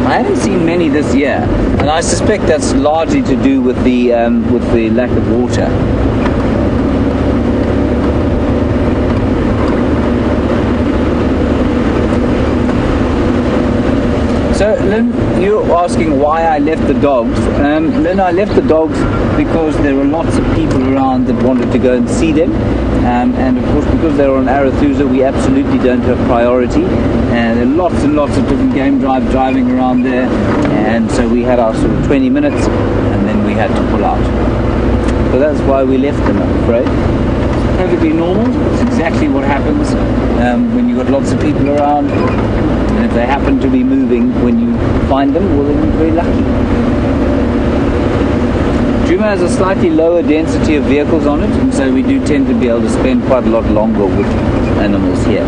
I haven't seen many this year, and I suspect that's largely to do with the lack of water. So, Lynn, you're asking why I left the dogs. Lynn, I left the dogs because there were lots of people around that wanted to go and see them. And of course, because they're on Arathusa, we absolutely don't have priority. And there are lots and lots of different game drives driving around there. And so we had our sort of 20 minutes, and then we had to pull out. So that's why we left them, I'm afraid. It's perfectly normal. It's exactly what happens when you've got lots of people around. And if they happen to be moving when you find them, well, then you're very lucky. Djuma has a slightly lower density of vehicles on it, and so we do tend to be able to spend quite a lot longer with animals here.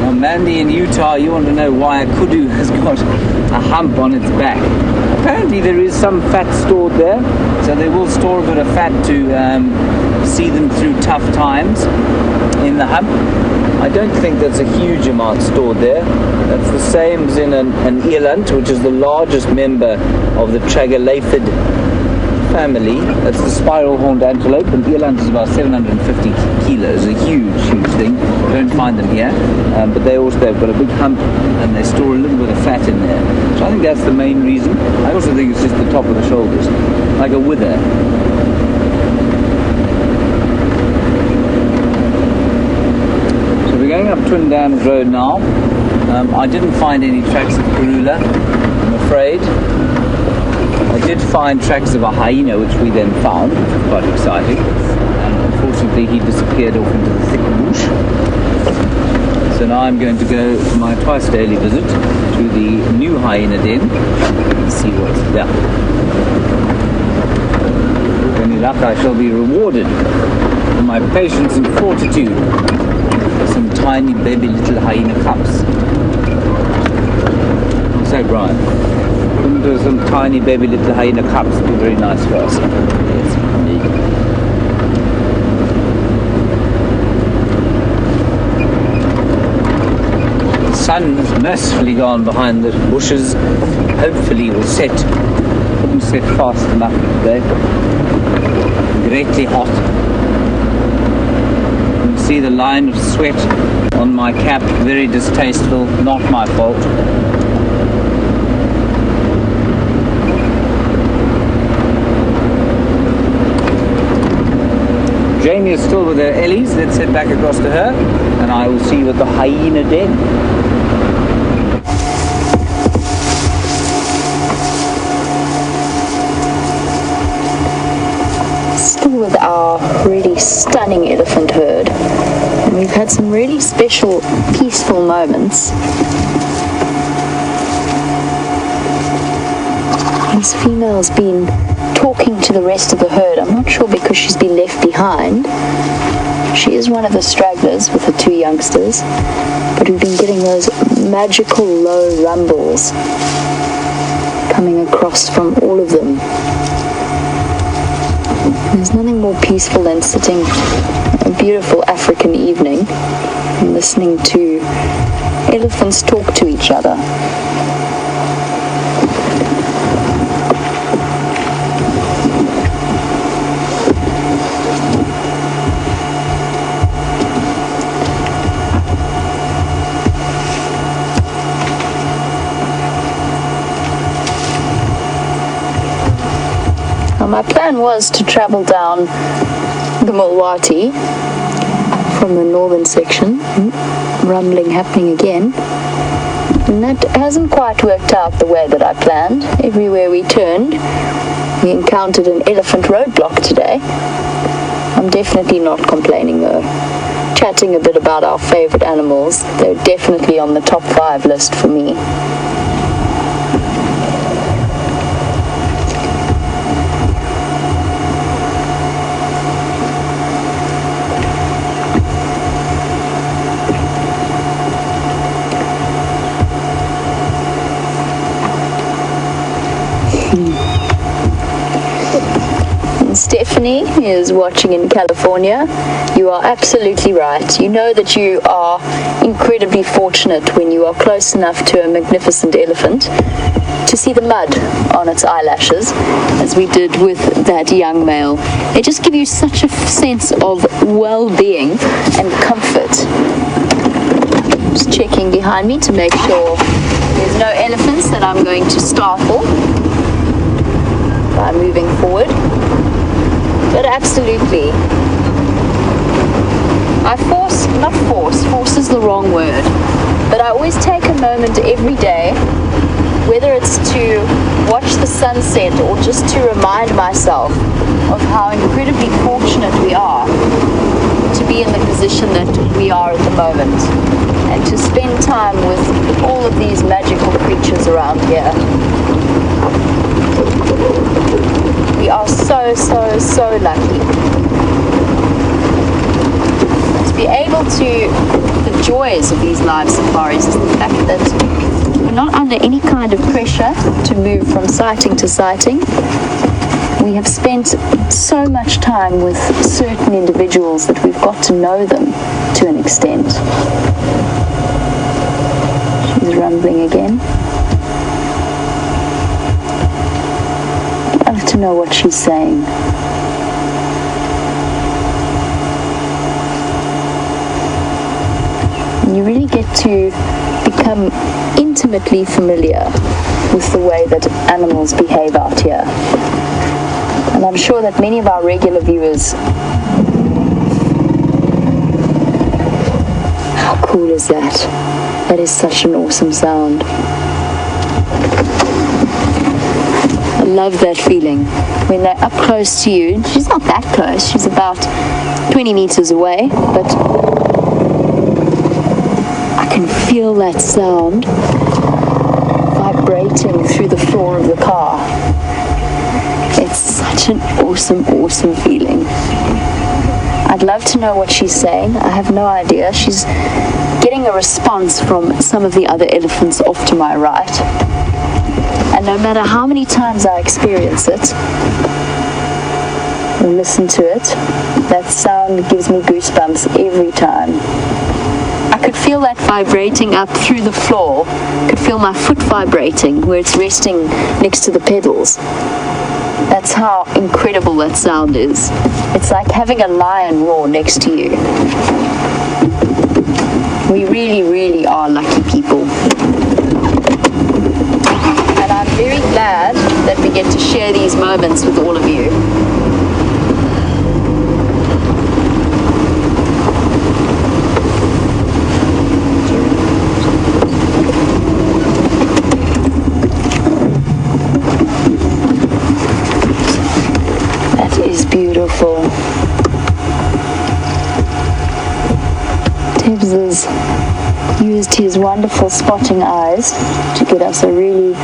Now, Mandy in Utah Utah, you want to know why a kudu has got a hump on its back. Apparently there is some fat stored there, so they will store a bit of fat to see them through tough times in the hump. I don't think there's a huge amount stored there. That's the same as in an eland, which is the largest member of the tragelaphid family. That's the spiral horned antelope, and eland is about 750 kilos, a huge thing. You don't find them here, but they've got a big hump and they store a little bit of fat in there. So I think that's the main reason. I also think it's just the top of the shoulders, like a wither. So we're going up Twin Dams Road now. I didn't find any tracks of Karula, I'm afraid. I did find tracks of a hyena, which we then found, which was quite exciting. And unfortunately, he disappeared off into the thick bush. So now I'm going to go for my twice daily visit to the new hyena den and see what's there. With any luck, I shall be rewarded for my patience and fortitude with some tiny baby little hyena cubs. What's that, Brian? Into some tiny baby little hyena cubs would be very nice for us. Yes, indeed. The sun has mercifully gone behind the bushes. Hopefully it will set. Couldn't set fast enough today. Greatly hot. You can see the line of sweat on my cap. Very distasteful. Not my fault. Jamie is still with her Ellies. Let's head back across to her and I will see you at the hyena den. Still with our really stunning elephant herd. And we've had some really special, peaceful moments. This female's been talking to the rest of the herd. I'm not sure because she's been left behind. She is one of the stragglers with her two youngsters, but we've been getting those magical low rumbles coming across from all of them. There's nothing more peaceful than sitting a beautiful African evening and listening to elephants talk to each other. My plan was to travel down the Mulwati from the northern section. Rumbling happening again. And that hasn't quite worked out the way that I planned. Everywhere we turned, we encountered an elephant roadblock today. I'm definitely not complaining though. Chatting a bit about our favorite animals, they're definitely on the top 5 list for me. Stephanie is watching in California. You are absolutely right. You know that you are incredibly fortunate when you are close enough to a magnificent elephant to see the mud on its eyelashes, as we did with that young male. They just give you such a sense of well-being and comfort. Just checking behind me to make sure there's no elephants that I'm going to startle by moving forward. But absolutely, force is the wrong word, but I always take a moment every day, whether it's to watch the sunset or just to remind myself of how incredibly fortunate we are to be in the position that we are at the moment, and to spend time with all of these magical creatures around here. We are so lucky to be able to, the joys of these live safaris is the fact that we're not under any kind of pressure to move from sighting to sighting. We have spent so much time with certain individuals that we've got to know them to an extent. She's rumbling again. I'd love to know what she's saying. You really get to become intimately familiar with the way that animals behave out here. And I'm sure that many of our regular viewers... How cool is that? That is such an awesome sound. I love that feeling. When they're up close to you, she's not that close, she's about 20 meters away, but I can feel that sound vibrating through the floor of the car. It's such an awesome, awesome feeling. I'd love to know what she's saying. I have no idea. She's getting a response from some of the other elephants off to my right. And no matter how many times I experience it and listen to it, that sound gives me goosebumps every time. I could feel that vibrating up through the floor. I could feel my foot vibrating where it's resting next to the pedals. That's how incredible that sound is. It's like having a lion roar next to you. We really, really are lucky people. And I'm very glad that we get to share these moments with all of you. Beautiful. Tibbs has used his wonderful spotting eyes to get us a really,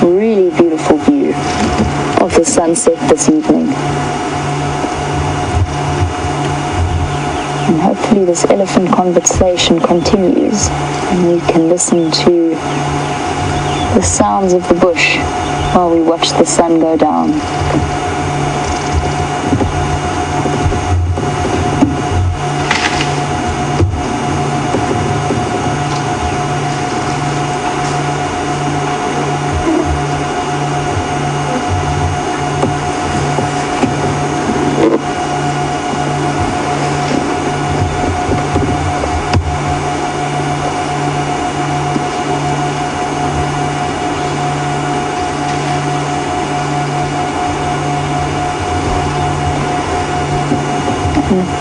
really beautiful view of the sunset this evening. And hopefully this elephant conversation continues and you can listen to the sounds of the bush while we watch the sun go down.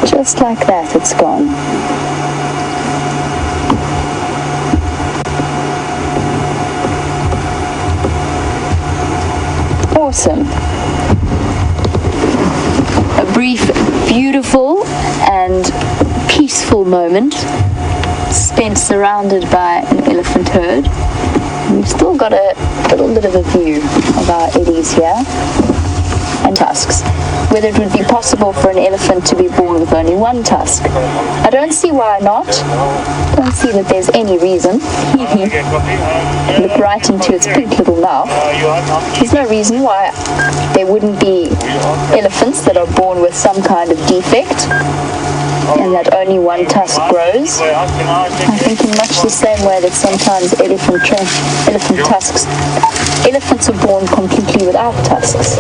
Just like that, it's gone. Awesome. A brief, beautiful and peaceful moment spent surrounded by an elephant herd. We've still got a little bit of a view of our eddies here and tusks. Whether it would be possible for an elephant to be born with only one tusk. I don't see why not. Don't see that there's any reason. Look right into its pink little mouth. There's no reason why there wouldn't be elephants that are born with some kind of defect and that only one tusk grows. I think in much the same way that sometimes elephants are born completely without tusks.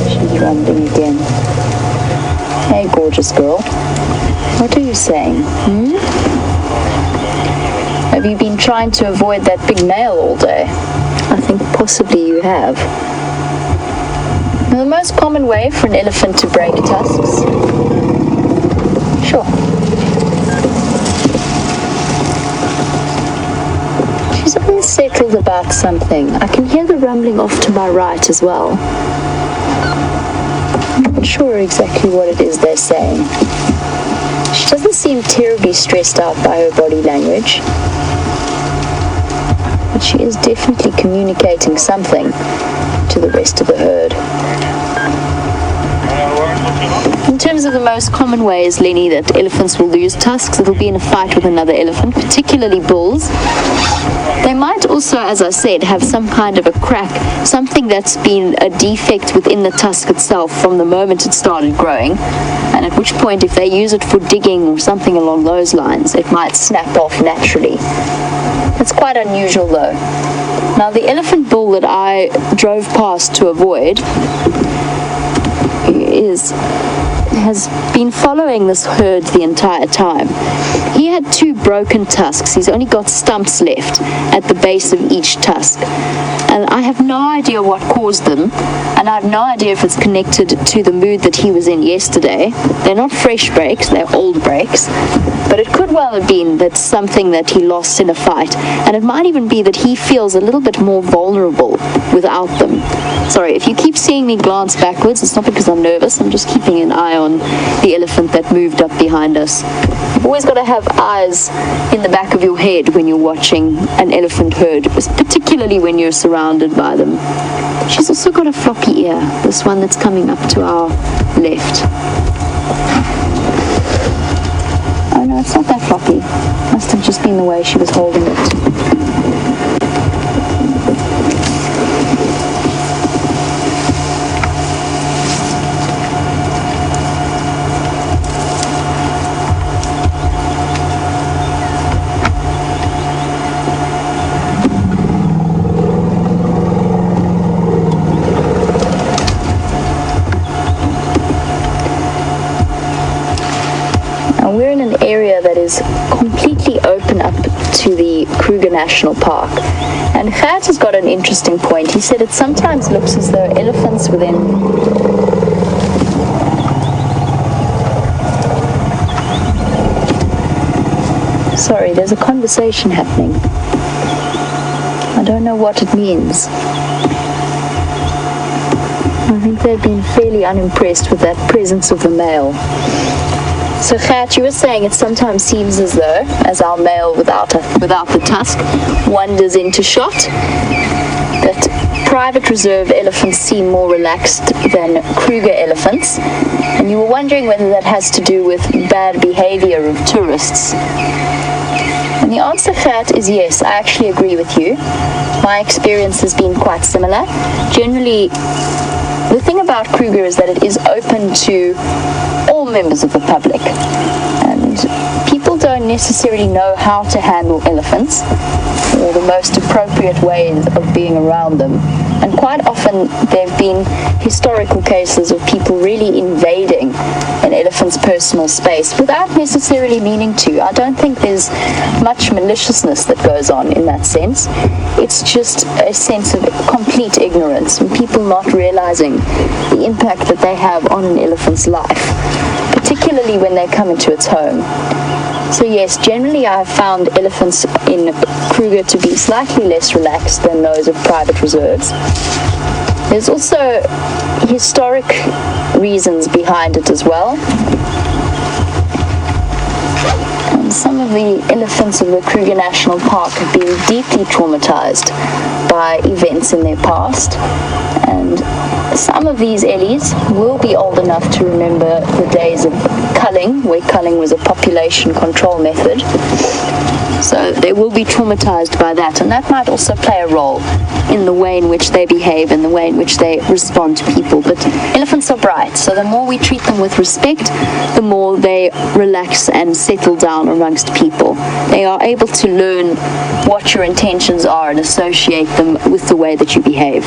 She's rumbling again. Hey, gorgeous girl. What are you saying? Have you been trying to avoid that big male all day? I think possibly you have. Now, the most common way for an elephant to break tusks. Sure. She's unsettled about something. I can hear the rumbling off to my right as well. I'm not sure exactly what it is they're saying. She doesn't seem terribly stressed out by her body language. But she is definitely communicating something to the rest of the herd. terms of the most common ways, Lenny, that elephants will lose tusks, it'll be in a fight with another elephant, particularly bulls. They might also, as I said, have some kind of a crack, something that's been a defect within the tusk itself from the moment it started growing, and at which point, if they use it for digging or something along those lines, it might snap off naturally. It's quite unusual though. Now, the elephant bull that I drove past to avoid has been following this herd the entire time. He had 2 broken tusks. He's only got stumps left at the base of each tusk. And I have no idea what caused them, and I have no idea if it's connected to the mood that he was in yesterday. They're not fresh breaks, they're old breaks. But it could well have been that's something that he lost in a fight. And it might even be that he feels a little bit more vulnerable without them. Sorry, if you keep seeing me glance backwards, it's not because I'm nervous. I'm just keeping an eye on the elephant that moved up behind us. You've always got to have eyes in the back of your head when you're watching an elephant herd, particularly when you're surrounded by them. She's also got a floppy ear, this one that's coming up to our left. Oh no, it's not that floppy. Must have just been the way she was holding it. We're in an area that is completely open up to the Kruger National Park. And Gert has got an interesting point. He said it sometimes looks as though elephants within... Sorry, there's a conversation happening. I don't know what it means. I think they've been fairly unimpressed with that presence of the male. So Gert, you were saying it sometimes seems as though, as our male without the tusk wanders into shot, that private reserve elephants seem more relaxed than Kruger elephants, and you were wondering whether that has to do with bad behavior of tourists. And the answer, Gert, is yes, I actually agree with you. My experience has been quite similar. Generally, the thing about Kruger is that it is open to all members of the public, and people don't necessarily know how to handle elephants or the most appropriate ways of being around them. And quite often there have been historical cases of people really invading an elephant's personal space without necessarily meaning to. I don't think there's much maliciousness that goes on in that sense. It's just a sense of complete ignorance and people not realizing the impact that they have on an elephant's life, particularly when they come into its home. So yes, generally I have found elephants in Kruger to be slightly less relaxed than those of private reserves. There's also historic reasons behind it as well. And some of the elephants of the Kruger National Park have been deeply traumatized by events in their past. And some of these ellies will be old enough to remember the days of culling, where culling was a population control method. So they will be traumatized by that, and that might also play a role in the way in which they behave and the way in which they respond to people. But elephants are bright, so the more we treat them with respect, the more they relax and settle down amongst people. They are able to learn what your intentions are and associate them with the way that you behave.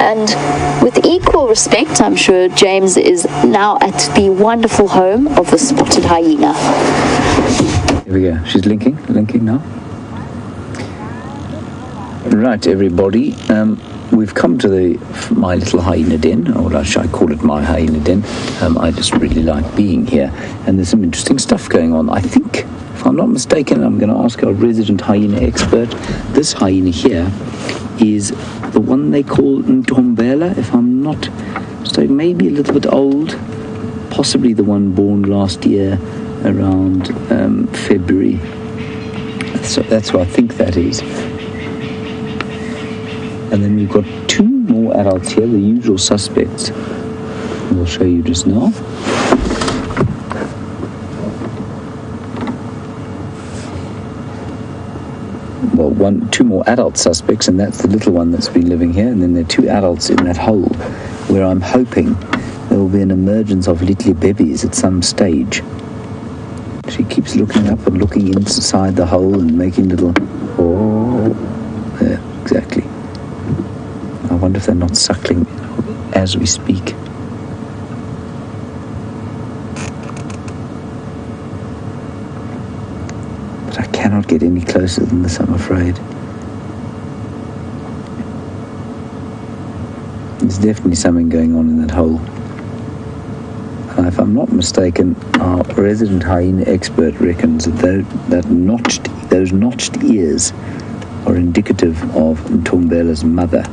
And with equal respect, I'm sure James is now at the wonderful home of the spotted hyena. Here we go. She's linking now. Right, everybody. We've come to my little hyena den, or I call it my hyena den. I just really like being here, and there's some interesting stuff going on. I think, if I'm not mistaken, I'm going to ask our resident hyena expert. This hyena here is the one they call Ntombela, if I'm not mistaken, maybe a little bit old, possibly the one born last year around February. So that's what I think that is. And then we've got two more adults here, the usual suspects. We'll show you just now. Well, two more adult suspects, and that's the little one that's been living here, and then there are two adults in that hole, where I'm hoping there will be an emergence of little babies at some stage. She keeps looking up and looking inside the hole and making little... Oh, there, exactly. I wonder if they're not suckling as we speak. But I cannot get any closer than this, I'm afraid. There's definitely something going on in that hole. If I'm not mistaken, our resident hyena expert reckons that those notched ears are indicative of Ntombela's mother.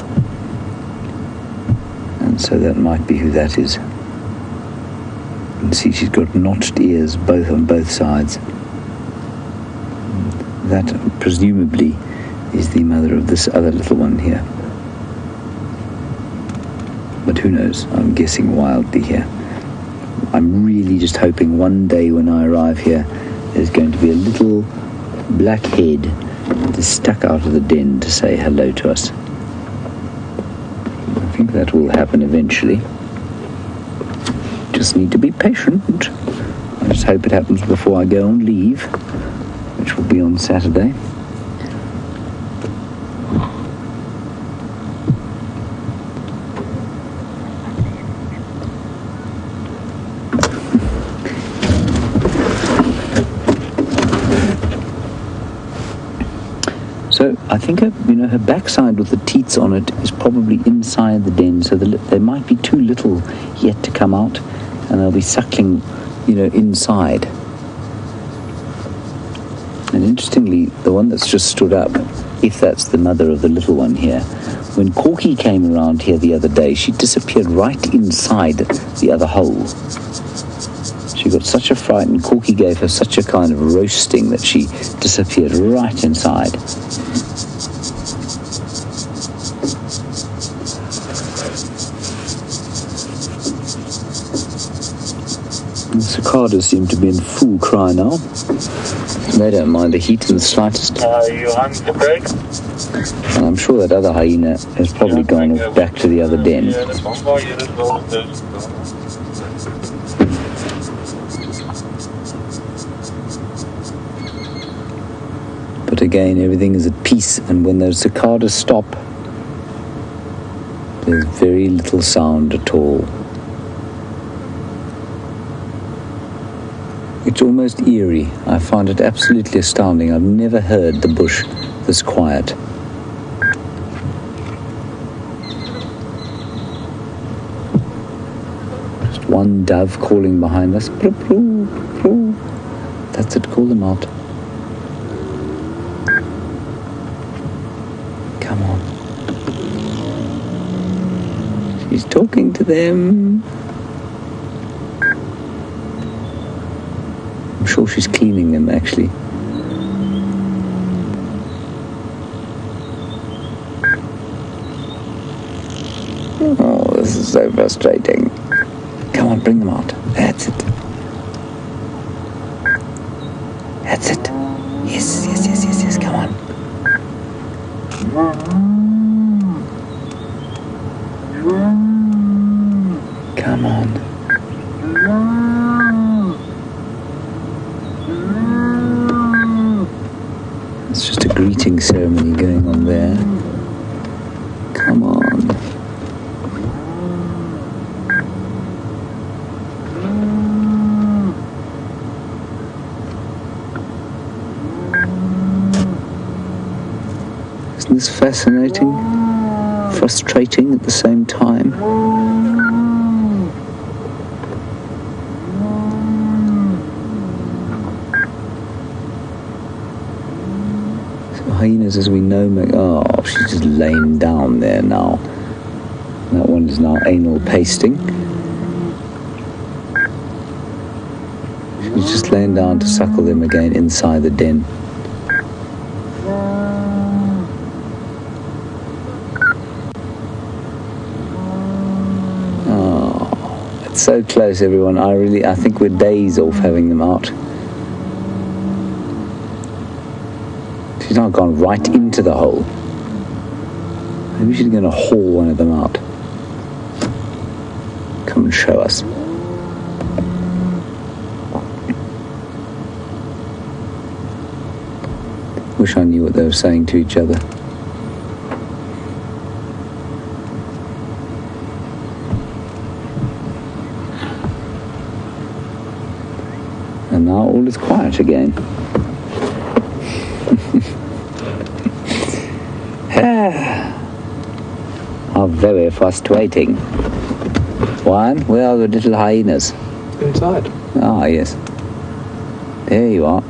And so that might be who that is. You can see she's got notched ears on both sides. That presumably is the mother of this other little one here. But who knows? I'm guessing wildly here. I'm really just hoping one day when I arrive here, there's going to be a little black head just stuck out of the den to say hello to us. I think that will happen eventually. Just need to be patient. I just hope it happens before I go on leave, which will be on Saturday. So I think her backside with the teats on it is probably inside the den, so they might be too little yet to come out, and they'll be suckling, inside. And interestingly, the one that's just stood up, if that's the mother of the little one here, when Corky came around here the other day, she disappeared right inside the other hole. She got such a fright, and Corky gave her such a kind of roasting that she disappeared right inside. The cicadas seem to be in full cry now. They don't mind the heat in the slightest. You hungry, Craig? And I'm sure that other hyena has probably gone back to the other den. But again, everything is at peace, and when those cicadas stop, there's very little sound at all. It's almost eerie. I find it absolutely astounding. I've never heard the bush this quiet. Just one dove calling behind us. That's it, call them out. Come on. She's talking to them. I'm sure she's cleaning them, actually. Oh, this is so frustrating. Come on, bring them out. That's it. That's it. Yes, yes, yes, yes, yes, come on. Come on. It's just a greeting ceremony going on there. Come on. Isn't this fascinating? Frustrating at the same time. Hyenas, as we know, she's just laying down there now. That one is now anal pasting. She's just laying down to suckle them again inside the den. Oh, it's so close, everyone. I think we're days off having them out. She's not gone right into the hole. Maybe she's going to haul one of them out. Come and show us. Wish I knew what they were saying to each other. And now all is quiet again. How very frustrating. Juan, where are the little hyenas? Inside. Ah, yes. There you are.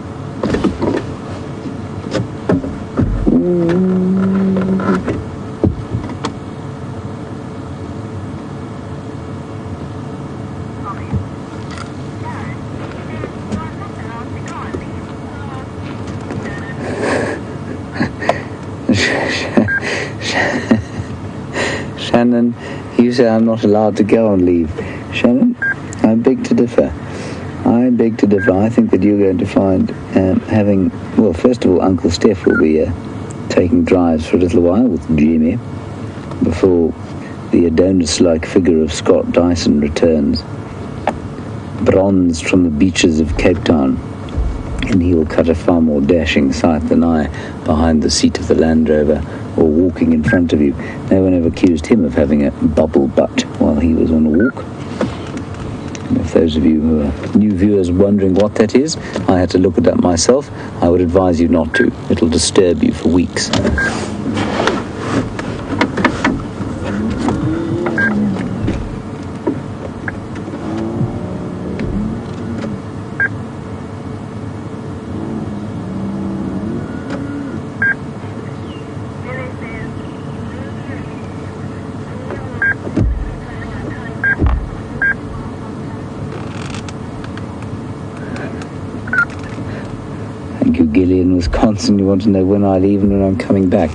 Shannon, you say I'm not allowed to go on leave. Shannon, I beg to differ. I beg to differ. I think that you're going to find well, first of all, Uncle Steph will be taking drives for a little while with Djuma before the Adonis-like figure of Scott Dyson returns, bronzed from the beaches of Cape Town, and he will cut a far more dashing sight than I behind the seat of the Land Rover or walking in front of you. No one ever accused him of having a bubble butt while he was on a walk. And if those of you who are new viewers wondering what that is, I had to look it up myself. I would advise you not to. It'll disturb you for weeks. Gillian, Wisconsin. You want to know when I leave and when I'm coming back.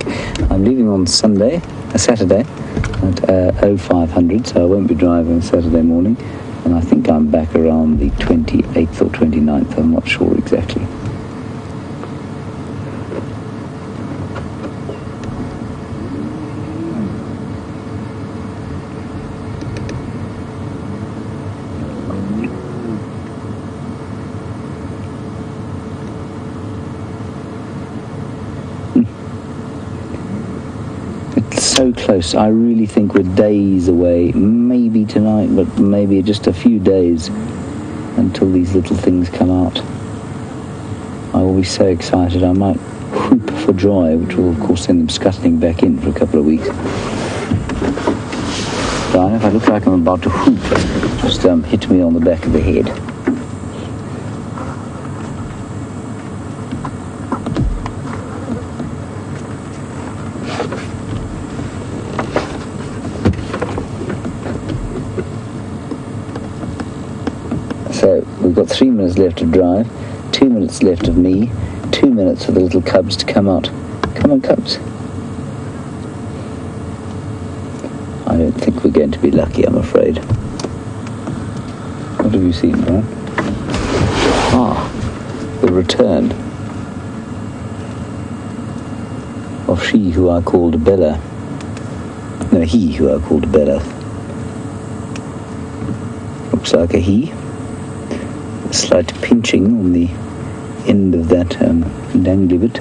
I'm leaving on Saturday at 0500, so I won't be driving Saturday morning, and I think I'm back around the 28th or 29th. I'm not sure exactly. So close. I really think we're days away, maybe tonight, but maybe just a few days until these little things come out. I will be so excited. I might whoop for joy, which will of course send them scuttling back in for a couple of weeks. Brian, if I look like I'm about to whoop, just hit me on the back of the head. So we've got 3 minutes left to drive, 2 minutes left of me, 2 minutes for the little cubs to come out. Come on, cubs. I don't think we're going to be lucky, I'm afraid. What have you seen, Brian? Ah, the return of she who I called Bella. No, he who I called Bella. Looks like a he. A slight pinching on the end of that dangly bit.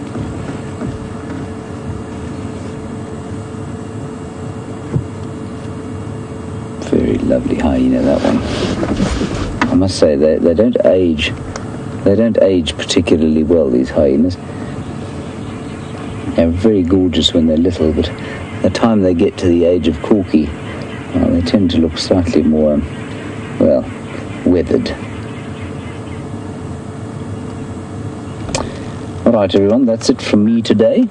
Very lovely hyena, that one. I must say they don't age. They don't age particularly well, these hyenas. They're very gorgeous when they're little, but by the time they get to the age of Corky, they tend to look slightly more, well, weathered. Alright everyone, that's it from me today.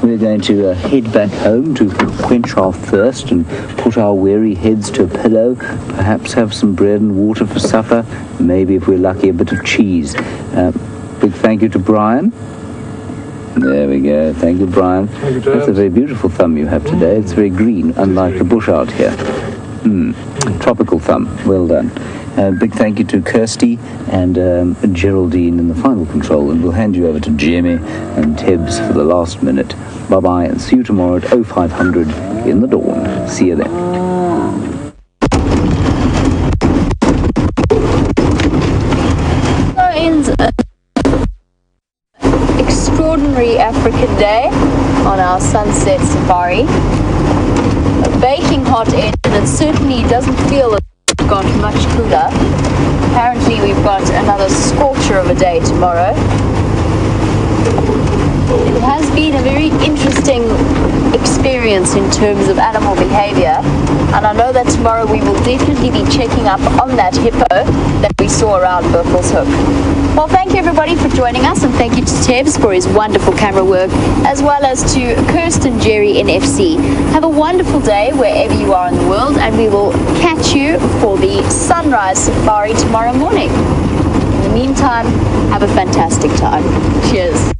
We're going to head back home to quench our thirst and put our weary heads to a pillow, perhaps have some bread and water for supper, maybe if we're lucky a bit of cheese. Big thank you to Brian. There we go, thank you Brian. Thank you, That's a very beautiful thumb you have today. It's very green, unlike the bush out here. Tropical thumb. Well done. Big thank you to Kirsty and Geraldine in the final control, and we'll hand you over to Jimmy and Tibbs for the last minute. Bye-bye, and see you tomorrow at 0500 in the dawn. See you then. Ends an extraordinary African day on our sunset safari. A baking hot end, and it certainly doesn't feel like it's got much cooler. Apparently we've got another scorcher of a day tomorrow. It has been a very interesting experience in terms of animal behavior, and I know that tomorrow we will definitely be checking up on that hippo that we saw around Burkle's Hook. Well, thank you everybody for joining us, and thank you to Tibbs for his wonderful camera work, as well as to Kirsten Jerry in FC. Have a wonderful day wherever you are in the world, and we will catch you for the sunrise safari tomorrow morning. In the meantime, have a fantastic time. Cheers.